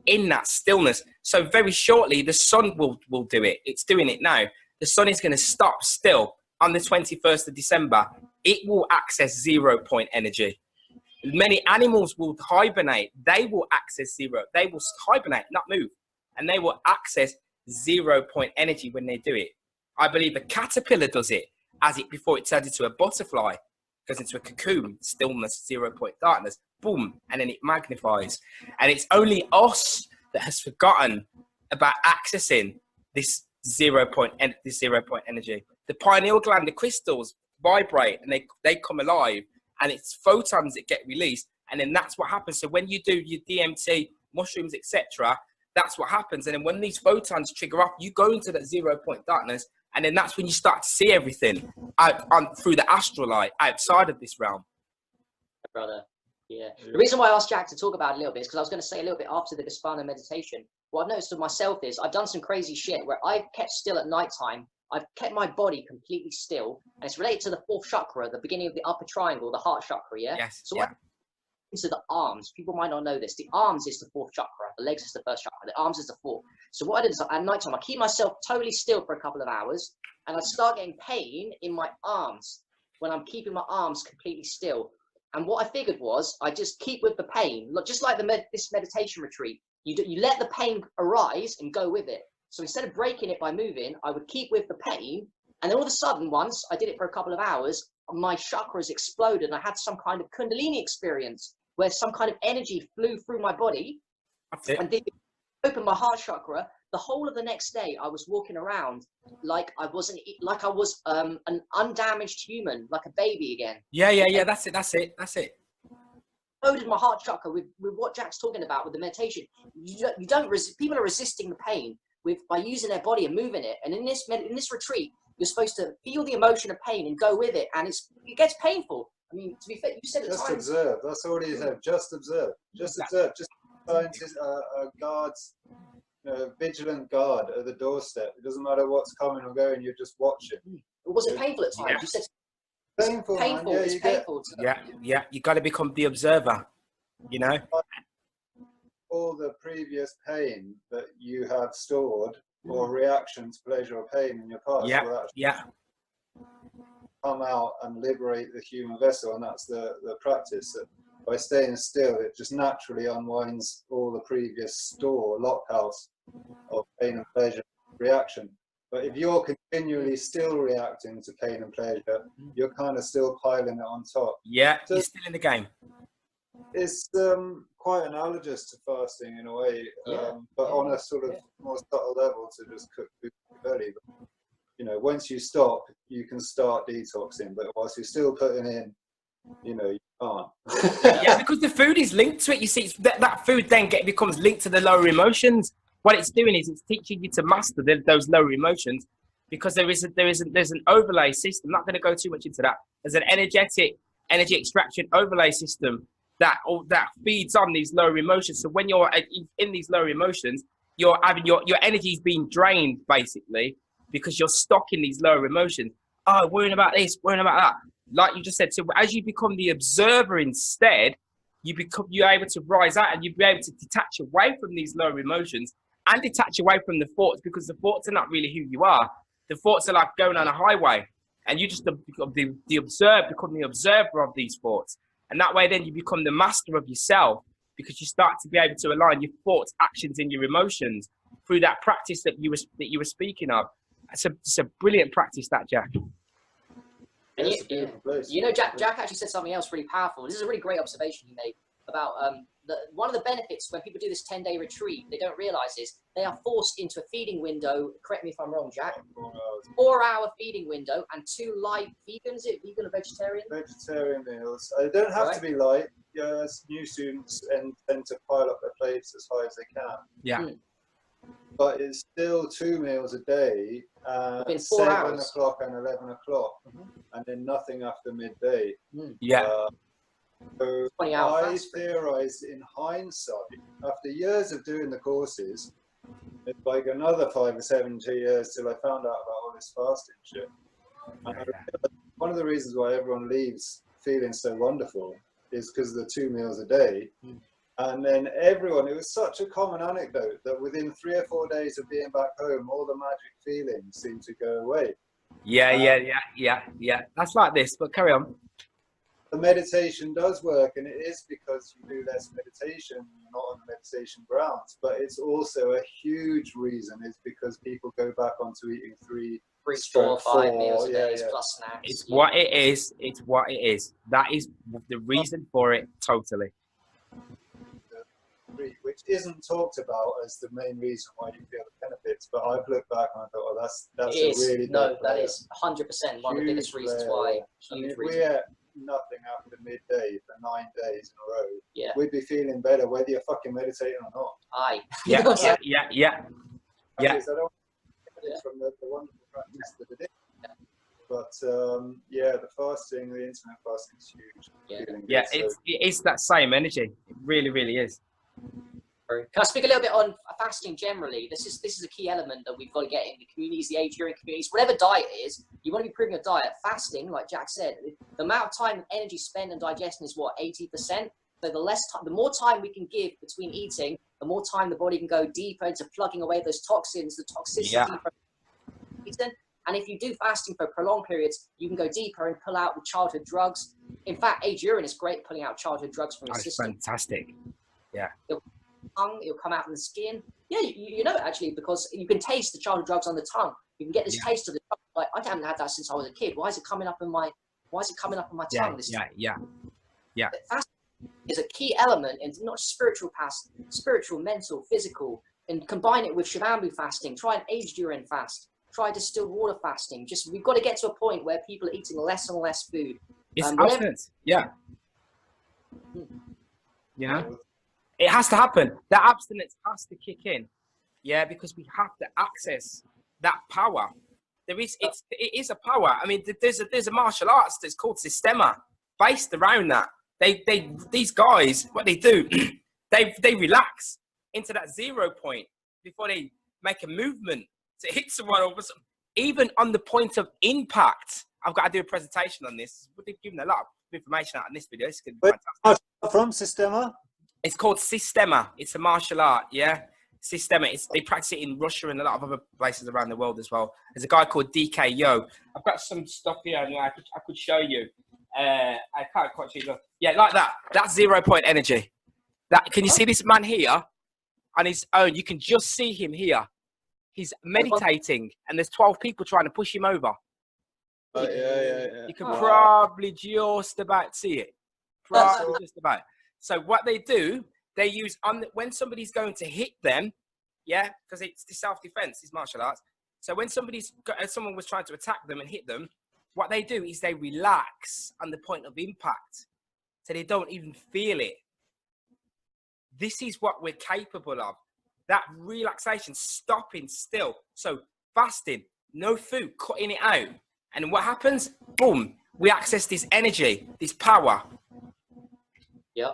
[SPEAKER 1] in that stillness. So very shortly, the sun will do it. It's doing it now. The sun is going to stop still on the 21st of December. It will access 0 point energy. Many animals will hibernate. They will access zero. They will hibernate, not move. And they will access 0 point energy when they do it. I believe a caterpillar does it before it turns into a butterfly, goes into a cocoon, stillness, 0 point darkness, boom, and then it magnifies. And it's only us that has forgotten about accessing this 0 point energy. The pineal gland, the crystals vibrate and they come alive, and it's photons that get released, and then that's what happens. So when you do your DMT, mushrooms, etc., that's what happens. And then when these photons trigger off, you go into that 0 point darkness, and then that's when you start to see everything through the astral light outside of this realm.
[SPEAKER 2] Brother, yeah. The reason why I asked Jack to talk about it a little bit is because I was going to say a little bit after the Vipassana meditation. What I've noticed of myself is I've done some crazy shit where I've kept still at nighttime. I've kept my body completely still, and it's related to the 4th chakra, the beginning of the upper triangle, the heart chakra, yeah?
[SPEAKER 1] Yes,
[SPEAKER 2] so into the arms, people might not know this, the arms is the 4th chakra, the legs is the 1st chakra, the arms is the 4th. So what I did is at night time, I keep myself totally still for a couple of hours, and I start getting pain in my arms when I'm keeping my arms completely still. And what I figured was, I just keep with the pain, just like this meditation retreat. You let the pain arise and go with it. So instead of breaking it by moving, I would keep with the pain. And then all of a sudden, once I did it for a couple of hours, my chakras exploded and I had some kind of Kundalini experience where some kind of energy flew through my body. And then opened my heart chakra. The whole of the next day, I was walking around like I was an undamaged human, like a baby again.
[SPEAKER 1] Yeah. That's it.
[SPEAKER 2] Loaded my heart chakra with what Jack's talking about with the meditation. People are resisting the pain by using their body and moving it. And in this retreat, you're supposed to feel the emotion of pain and go with it, and it gets painful. I mean, to be fair, you said
[SPEAKER 3] just observe. That's all you said. Just observe. Just observe. Just scientists, guards, vigilant guard at the doorstep. It doesn't matter what's coming or going. You're just watching.
[SPEAKER 2] Was it painful at times?
[SPEAKER 1] Yeah.
[SPEAKER 2] You said
[SPEAKER 3] painful.
[SPEAKER 2] Painful.
[SPEAKER 3] Yeah,
[SPEAKER 2] it's painful.
[SPEAKER 1] Yeah. You got to become the observer. You know.
[SPEAKER 3] All the previous pain that you have stored, or reaction to pleasure or pain in your past, come out and liberate the human vessel, and that's the practice. That by staying still, it just naturally unwinds all the previous lockhouse of pain and pleasure reaction. But if you're continually still reacting to pain and pleasure, you're kind of still piling it on top.
[SPEAKER 1] Yeah,
[SPEAKER 3] so
[SPEAKER 1] you're still in the game.
[SPEAKER 3] It's quite analogous to fasting in a way, but on a sort of more subtle level, to just cook food early. But, once you stop, you can start detoxing. But whilst you're still putting in, you can't.
[SPEAKER 1] Yeah, because the food is linked to it. You see, that food then becomes linked to the lower emotions. What it's doing is it's teaching you to master those lower emotions, because there's an overlay system. I'm not going to go too much into that. There's an energy extraction overlay system that feeds on these lower emotions. So when you're in these lower emotions, your energy is being drained basically, because you're stuck in these lower emotions. Oh, worrying about this, worrying about that. Like you just said, so as you become the observer instead, you're able to rise out, and you'll be able to detach away from these lower emotions and detach away from the thoughts, because the thoughts are not really who you are. The thoughts are like going on a highway, and you just become the observer of these thoughts. And that way then you become the master of yourself, because you start to be able to align your thoughts, actions, and your emotions through that practice that you were speaking of. It's a brilliant practice, that, Jack.
[SPEAKER 2] And you know, Jack actually said something else really powerful. This is a really great observation he made about one of the benefits when people do this 10-day retreat, they don't realize is they are forced into a feeding window. Correct me if I'm wrong, Jack. 4-hour feeding window and 2 light vegan. Is it vegan or vegetarian?
[SPEAKER 3] Vegetarian meals. They don't have to be light. Yeah, as new students tend to pile up their plates as high as they can.
[SPEAKER 1] Yeah.
[SPEAKER 3] But it's still 2 meals a day,
[SPEAKER 2] Within 4 hours.
[SPEAKER 3] 7 o'clock and 11 o'clock, and then nothing after midday.
[SPEAKER 1] Yeah.
[SPEAKER 3] So
[SPEAKER 2] 20 hour
[SPEAKER 3] I
[SPEAKER 2] fast.
[SPEAKER 3] theorized in hindsight, after years of doing the courses, it's like another 5 or 7 years till I found out about all this fasting shit. And I realized one of the reasons why everyone leaves feeling so wonderful is because of the 2 meals a day. And then everyone, it was such a common anecdote that within 3 or 4 days of being back home, all the magic feelings seemed to go away.
[SPEAKER 1] Yeah. That's like this, but carry on.
[SPEAKER 3] The meditation does work, and it is because you do less meditation, you're not on the meditation grounds, but it's also a huge reason is because people go back onto eating 3,
[SPEAKER 2] 4 or 5 meals a day plus snacks.
[SPEAKER 1] It's what it is. It's what it is. That is the reason for it, totally.
[SPEAKER 3] Which isn't talked about as the main reason why you feel the benefits, but I've looked back and I thought, oh, that's a really
[SPEAKER 2] that is 100% one of the biggest reasons why.
[SPEAKER 3] If we ate nothing after midday for 9 days in a row,
[SPEAKER 2] Yeah.
[SPEAKER 3] we'd be feeling better whether you're fucking meditating or not.
[SPEAKER 2] Aye.
[SPEAKER 1] Yeah.
[SPEAKER 3] I don't from the wonderful practice that it is. But the fasting, the intermittent fasting is huge.
[SPEAKER 1] Yeah, it's that same energy. It really, really is.
[SPEAKER 2] Can I speak a little bit on fasting generally? This is a key element that we've got to get in the communities, the age urine communities, whatever diet it is, you want to be improving your diet. Fasting, like Jack said, the amount of time and energy spent on digestion is what, 80%? So the more time we can give between eating, the more time the body can go deeper into plugging away those toxins, the toxicity from eating. And if you do fasting for prolonged periods, you can go deeper and pull out the childhood drugs. In fact, age urine is great at pulling out childhood drugs from your system.
[SPEAKER 1] Fantastic. Yeah.
[SPEAKER 2] It'll come out from the skin. Yeah, you know it actually, because you can taste the childhood drugs on the tongue. You can get this taste of the drug. Like, I haven't had that since I was a kid. Why is it coming up in my tongue? Fasting is a key element in not just spiritual, mental, physical, and combine it with Shivambu fasting. Try an aged urine fast. Try distilled water fasting. We've got to get to a point where people are eating less and less food.
[SPEAKER 1] It's abstinence. Yeah. Yeah. It has to happen. That abstinence has to kick in. Yeah, because we have to access that power. It is a power. I mean, there's a martial arts that's called Sistema, based around that. These guys, what they do, they relax into that 0 point before they make a movement to hit someone over some, even on the point of impact. I've got to do a presentation on this. We've given a lot of information out in this video. It's going to be fantastic.
[SPEAKER 3] From Sistema?
[SPEAKER 1] It's called Sistema. It's a martial art, yeah? Sistema. They practice it in Russia and a lot of other places around the world as well. There's a guy called DK Yo. I've got some stuff here and I could show you. I can't quite show you. Yeah, like that. That's 0 point energy. Can you see this man here on his own? You can just see him here. He's meditating and there's 12 people trying to push him over.
[SPEAKER 3] Yeah.
[SPEAKER 1] You can probably just about see it. Probably just about. So what they do, they use when somebody's going to hit them, because it's the self-defense, it's martial arts. So when someone was trying to attack them and hit them, what they do is they relax on the point of impact, so they don't even feel it. This is what we're capable of. That relaxation, stopping still. So fasting, no food, cutting it out. And what happens? Boom, we access this energy, this power.
[SPEAKER 2] Yeah.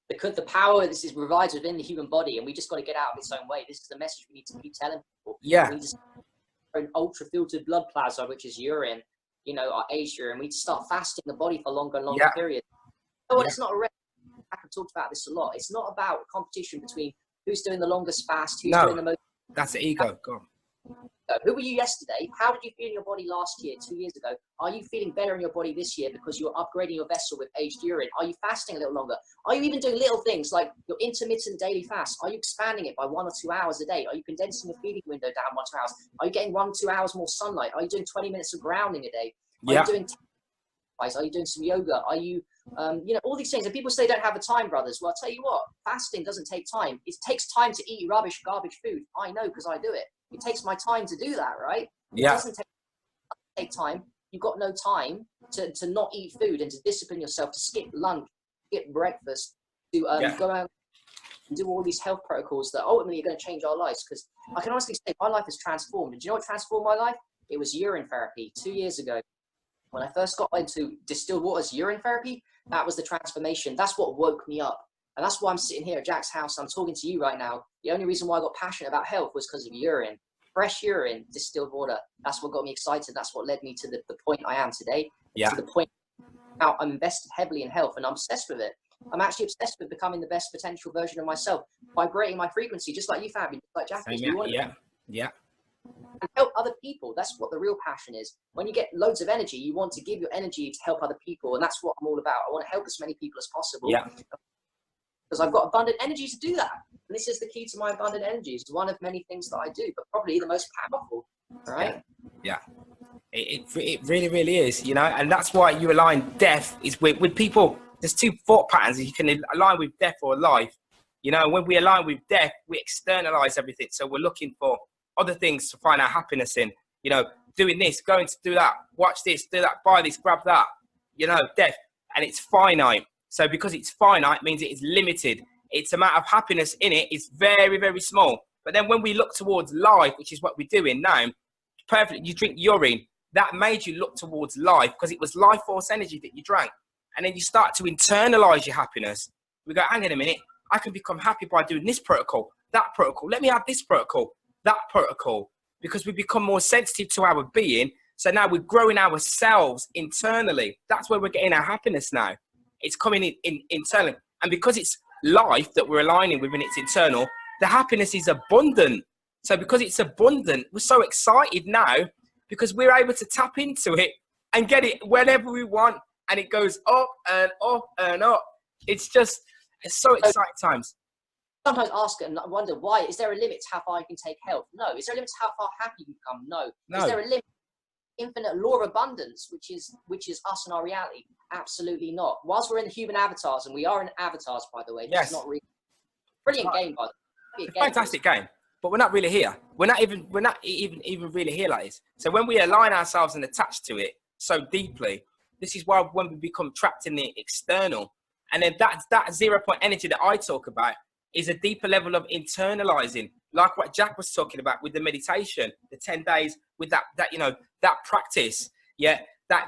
[SPEAKER 2] Because the power this resides within the human body, and we just got to get out of its own way. This is the message we need to keep telling people.
[SPEAKER 1] Yeah.
[SPEAKER 2] We just an ultra filtered blood plasma, which is urine, our aged urine. We need to start fasting the body for longer and longer periods. It's not a race. I have talked about this a lot. It's not about competition between who's doing the longest fast, who's doing the most.
[SPEAKER 1] That's the ego. Go on.
[SPEAKER 2] ago? Who were you yesterday? How did you feel in your body last year, 2 years ago? Are you feeling better in your body this year because you're upgrading your vessel with aged urine? Are you fasting a little longer? Are you even doing little things like your intermittent daily fast? Are you expanding it by 1 or 2 hours a day? Are you condensing your feeding window down 1 or 2 hours? Are you getting 1 or 2 hours more sunlight? Are you doing 20 minutes of grounding a day? Are you doing exercise? Are you doing some yoga? Are you, you know, all these things. And people say don't have the time, brothers. Well, I'll tell you what, fasting doesn't take time. It takes time to eat rubbish, garbage food. I know because I do it. It takes my time to do that, right? It doesn't take time. You've got no time to not eat food and to discipline yourself, to skip lunch, skip breakfast, to go out and do all these health protocols that ultimately are going to change our lives. Because I can honestly say my life has transformed. And do you know what transformed my life? It was urine therapy 2 years ago. When I first got into distilled waters urine therapy, that was the transformation. That's what woke me up. And that's why I'm sitting here at Jack's house. I'm talking to you right now. The only reason why I got passionate about health was because of urine. Fresh urine, distilled water. That's what got me excited. That's what led me to the point I am today. To the point now I'm invested heavily in health and I'm obsessed with it. I'm actually obsessed with becoming the best potential version of myself, vibrating my frequency, just like you, Fabian, like Jack. And help other people. That's what the real passion is. When you get loads of energy, you want to give your energy to help other people. And that's what I'm all about. I want to help as many people as possible. Because I've got abundant energy to do that. And this is the key to my abundant energy. It's one of many things that I do, but probably the most powerful, right?
[SPEAKER 1] It really, really is, you know, and that's why you align death is with people. There's 2 thought patterns. You can align with death or life. You know, when we align with death, we externalize everything. So we're looking for other things to find our happiness in, you know, doing this, going to do that, watch this, do that, buy this, grab that, you know, death. And it's finite. So because it's finite means it is limited. Its amount of happiness in it is very, very small. But then when we look towards life, which is what we're doing now, perfectly, you drink urine, that made you look towards life because it was life force energy that you drank. And then you start to internalize your happiness. We go, hang on a minute, I can become happy by doing this protocol, that protocol. Let me have this protocol, that protocol, because we become more sensitive to our being. So now we're growing ourselves internally. That's where we're getting our happiness now. It's coming in internally. And because it's life that we're aligning with and it's internal, the happiness is abundant. So because it's abundant, we're so excited now because we're able to tap into it and get it whenever we want. And it goes up and up and up. It's so exciting times.
[SPEAKER 2] Sometimes ask and wonder why. Is there a limit to how far you can take health? No. Is there a limit to how far happy you become? No. Is there a limit? Infinite law of abundance, which is us and our reality? Absolutely not. Whilst we're in the human avatars, and we are in avatars, by the way.
[SPEAKER 1] Yes.
[SPEAKER 2] It's not really brilliant game, by the way.
[SPEAKER 1] It's a fantastic game, but we're not really here. We're not even really here like this. So when we align ourselves and attach to it so deeply, this is why when we become trapped in the external, and then that 0 point energy that I talk about is a deeper level of internalizing, like what Jack was talking about with the meditation, the 10 days with that you know, that practice, that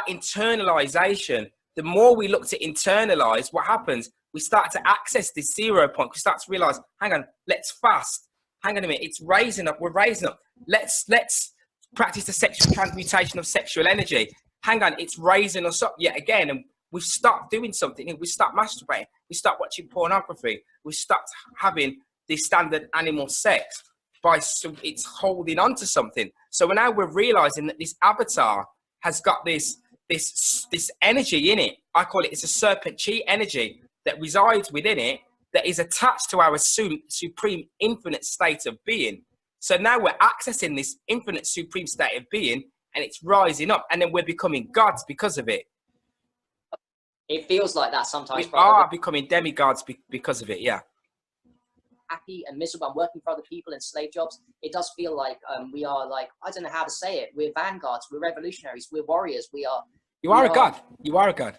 [SPEAKER 1] internalization. The more we look to internalize, what happens? We start to access this 0 point. We start to realize, hang on, let's fast. Hang on a minute, it's raising up. We're raising up. Let's practice the sexual transmutation of sexual energy. Hang on, it's raising us up yet again. And we've stopped doing something. We start masturbating. We start watching pornography. We start having the standard animal sex. It's holding on to something. So now we're realizing that this avatar has got this energy in it. I call it's a serpent chi energy that resides within it, that is attached to our supreme infinite state of being. So now we're accessing this infinite supreme state of being, and it's rising up, and then we're becoming gods because of it.
[SPEAKER 2] It feels like that sometimes.
[SPEAKER 1] We are becoming demigods because of it, yeah.
[SPEAKER 2] Happy and miserable and working for other people in slave jobs. It does feel like we are like, I don't know how to say it. We're vanguards, we're revolutionaries, we're warriors, we are.
[SPEAKER 1] You are a god. You are a god.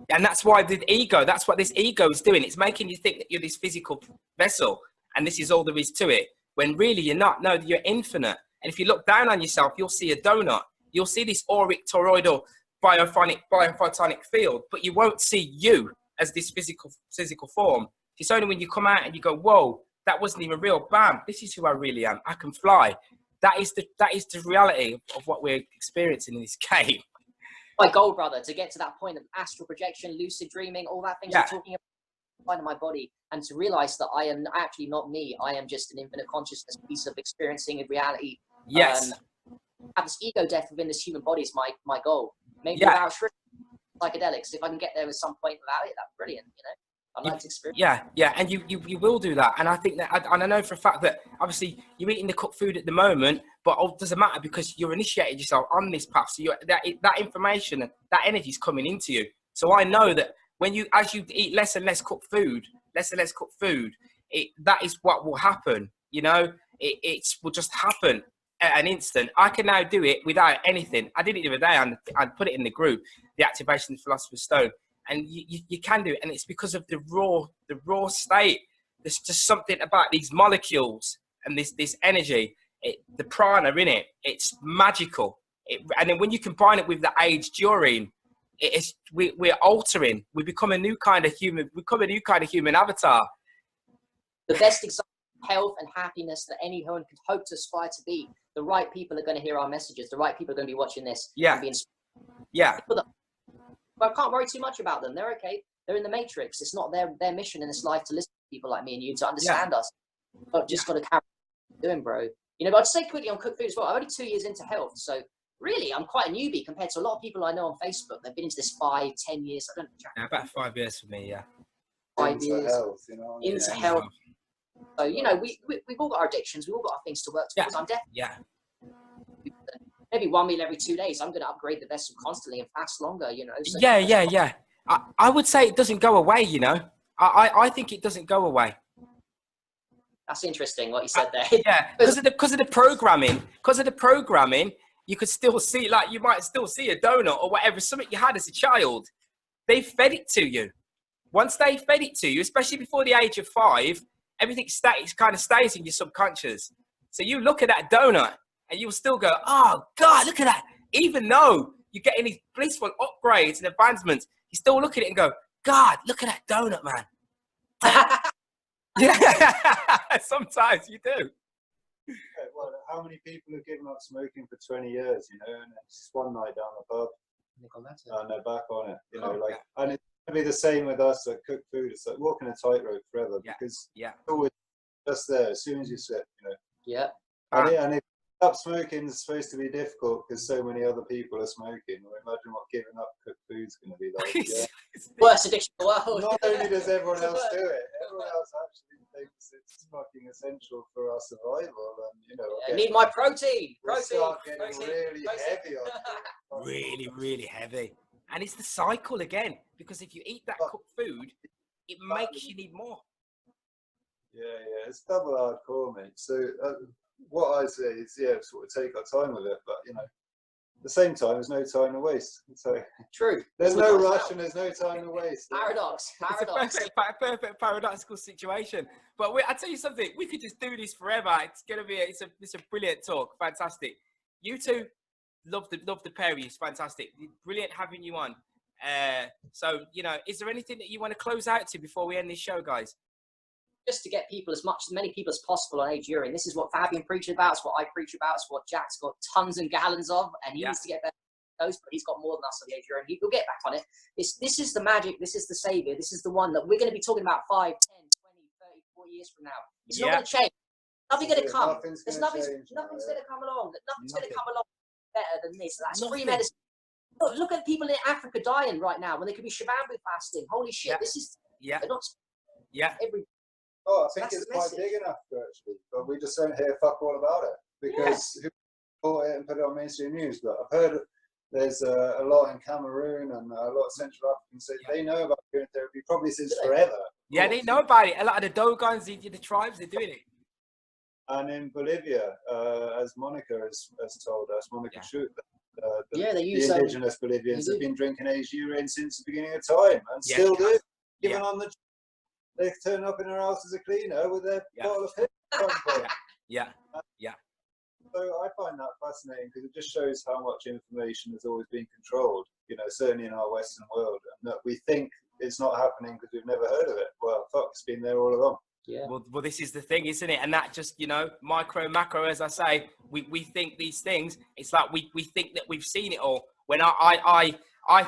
[SPEAKER 1] And that's why the ego, that's what this ego is doing. It's making you think that you're this physical vessel and this is all there is to it. When really you're not. No, you're infinite. And if you look down on yourself, you'll see a donut. You'll see this auric toroidal biophotonic field, but you won't see you as this physical form. It's only when you come out and you go, whoa, that wasn't even real. Bam, this is who I really am. I can fly. That is the reality of what we're experiencing in this game.
[SPEAKER 2] My goal, brother, to get to that point of astral projection, lucid dreaming, all that things you're talking about in my body, and to realize that I am actually not me. I am just an infinite consciousness piece of experiencing a reality
[SPEAKER 1] Yes.
[SPEAKER 2] Have this ego death within this human body is my goal. Maybe
[SPEAKER 1] Yeah.
[SPEAKER 2] without psychedelics. If I can get there at some point without it, that's brilliant. You know, I'd like to experience.
[SPEAKER 1] Yeah, and you will do that, and I think that, and I know for a fact that obviously you're eating the cooked food at the moment, but it doesn't matter because you're initiated yourself on this path. So that information and that energy is coming into you. So I know that as you eat less and less cooked food, that is what will happen. You know, it will just happen at an instant. I can now do it without anything. I did it the other day, and I put it in the group, the activation of the Philosopher's Stone. And you can do it, and it's because of the raw state. There's just something about these molecules and this energy, the prana in it. It's magical. And then when you combine it with the aged urine, we're altering. We become a new kind of human. We become a new kind of human avatar.
[SPEAKER 2] The best example of health and happiness that anyone could hope to aspire to be. The right people are going to hear our messages. The right people are going to be watching this.
[SPEAKER 1] Yeah. Yeah.
[SPEAKER 2] But I can't worry too much about them. They're okay. They're in the matrix. It's not their mission in this life to listen to people like me and you to understand us. But just got to carry on doing, bro. You know, but I'd say quickly on cooked food as well. I'm only 2 years into health, so really I'm quite a newbie compared to a lot of people I know on Facebook. They've been into this 5, 10 years. I don't know.
[SPEAKER 1] About 5 years for me. Yeah.
[SPEAKER 2] 5 years
[SPEAKER 3] health, you know.
[SPEAKER 2] into health. So you know, we've all got our addictions. We've all got our things to work towards. I'm definitely maybe 1 meal every 2 days. I'm going to upgrade the vessel constantly and fast longer, you know. So
[SPEAKER 1] Yeah. I would say it doesn't go away, you know. I think it doesn't go away.
[SPEAKER 2] That's interesting what you said there.
[SPEAKER 1] Yeah, because of the programming, you could still see, like, you might still see a donut or whatever, something you had as a child. They fed it to you. Once they fed it to you, especially before the age of 5, everything kind of stays in your subconscious. So you look at that donut, and you'll still go, oh, God, look at that. Even though you're getting these blissful upgrades and advancements, you still look at it and go, God, look at that donut, man. Yeah, sometimes you do.
[SPEAKER 3] Yeah, well, how many people have given up smoking for 20 years, you know, and it's just one night down the pub, and they're back on it, you know, and it's going to be the same with us at cooked food. It's like walking a tightrope forever because it's always just there as soon as you sit, you know.
[SPEAKER 2] Yeah.
[SPEAKER 3] And if up smoking is supposed to be difficult because so many other people are smoking. Well, imagine what giving up cooked food's going to be like. Yeah.
[SPEAKER 2] Worst addiction in the world.
[SPEAKER 3] Not only does everyone else do it, everyone else actually thinks it's fucking essential for our survival. And you know,
[SPEAKER 2] I need my protein.
[SPEAKER 3] Start getting really heavy on it.
[SPEAKER 1] Really, really heavy. And it's the cycle again, because if you eat that cooked food, it makes you need more.
[SPEAKER 3] Yeah, it's double hardcore, mate. So what I say is, sort of take our time with it, but you know, at the same time, there's no time to waste. So
[SPEAKER 2] true.
[SPEAKER 3] There's no rush and there's no time to waste.
[SPEAKER 2] Paradox.
[SPEAKER 1] It's a perfect paradoxical situation. But I tell you something, we could just do this forever. It's gonna be it's a brilliant talk. Fantastic. You two, love the pair of you. It's fantastic. Brilliant having you on. So you know, is there anything that you want to close out to before we end this show, guys?
[SPEAKER 2] Just to get people, as many people as possible on aged urine. This is what Fabian preaches about. It's what I preach about. It's what Jack's got tons and gallons of, and he needs to get better at those, but he's got more than us on the aged urine. He'll get back on it. This is the magic. This is the savior. This is the one that we're going to be talking about 5, 10, 20, 30, 40 years from now. It's not going to change. Nothing's going to come. Nothing's going to come along. Nothing's going to come along better than this. That's free medicine. Look at people in Africa dying right now when they could be Shabambu fasting. Holy shit! This is every.
[SPEAKER 3] Oh, I think it's quite big enough, actually, but we just don't hear fuck all about it because who bought it and put it on mainstream news? But I've heard there's a lot in Cameroon and a lot of Central Africans. So they know about urine therapy probably since forever.
[SPEAKER 1] Yeah, they know about it. A lot of the Dogons, the tribes, they're doing it.
[SPEAKER 3] And in Bolivia, as Monica has told us, Monica Schut, the indigenous Bolivians have been drinking aged urine since the beginning of time and still do. Even on the they turn up in her house as a cleaner with their bottle of piss.
[SPEAKER 1] Yeah.
[SPEAKER 3] So I find that fascinating because it just shows how much information has always been controlled, you know, certainly in our Western world. And that we think it's not happening because we've never heard of it. Well, fuck, it's been there all along.
[SPEAKER 2] Yeah.
[SPEAKER 1] Well, this is the thing, isn't it? And that just, you know, micro, macro, as I say, we think these things, it's like we think that we've seen it all. When I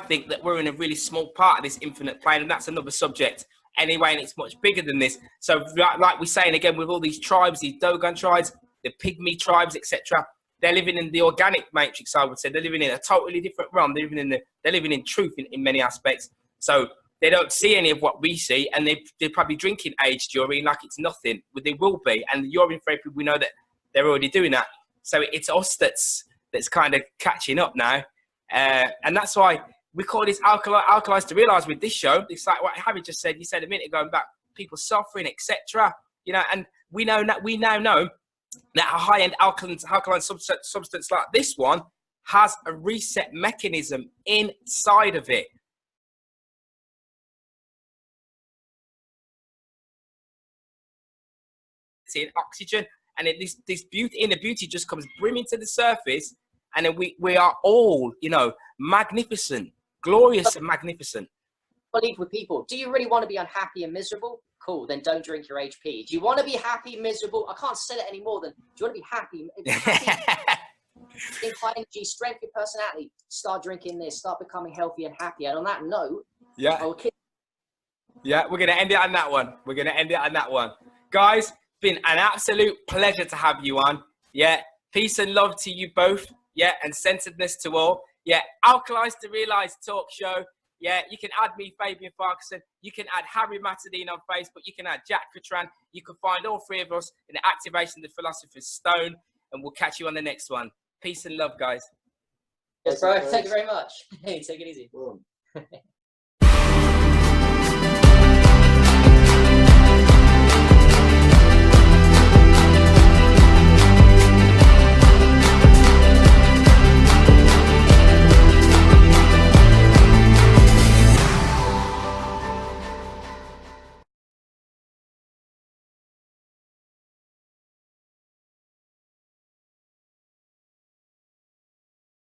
[SPEAKER 1] think that we're in a really small part of this infinite plane, and that's another subject. Anyway, and it's much bigger than this. So like we're saying again, with all these tribes, these Dogon tribes, the Pygmy tribes, etc., they're living in the organic matrix, I would say. They're living in a totally different realm. They're living in truth in many aspects. So they don't see any of what we see, and they're probably drinking aged urine like it's nothing. But they will be, and the urine therapy, we know that they're already doing that. So it's us that's kind of catching up now, and that's why we call this Alkalise to Realise with this show. It's like what Harry just said. You said a minute ago about people suffering, etc. You know, and we now know that a high-end alkaline substance like this one has a reset mechanism inside of it. It's in oxygen, and this inner beauty just comes brimming to the surface, and then we are all, you know, magnificent, glorious and magnificent.
[SPEAKER 2] Believe with people. Do you really want to be unhappy and miserable? Cool, then don't drink your HP. Do you want to be happy, miserable? I can't say it anymore. Then do you want to be happy? In high energy, strength your personality. Start drinking this. Start becoming healthy and happy. And on that note,
[SPEAKER 1] yeah, we're gonna end it on that one. Guys, been an absolute pleasure to have you on. Yeah, peace and love to you both. Yeah, and centeredness to all. Yeah, Alkalise to Realise talk show. Yeah, you can add me, Fabian Farquharson. You can add Harry Matadeen on Facebook. You can add Jack Catran. You can find all three of us in the Activation of the Philosopher's Stone. And we'll catch you on the next one. Peace and love, guys.
[SPEAKER 2] Yes, bro. Thank you very much. Hey, take it easy.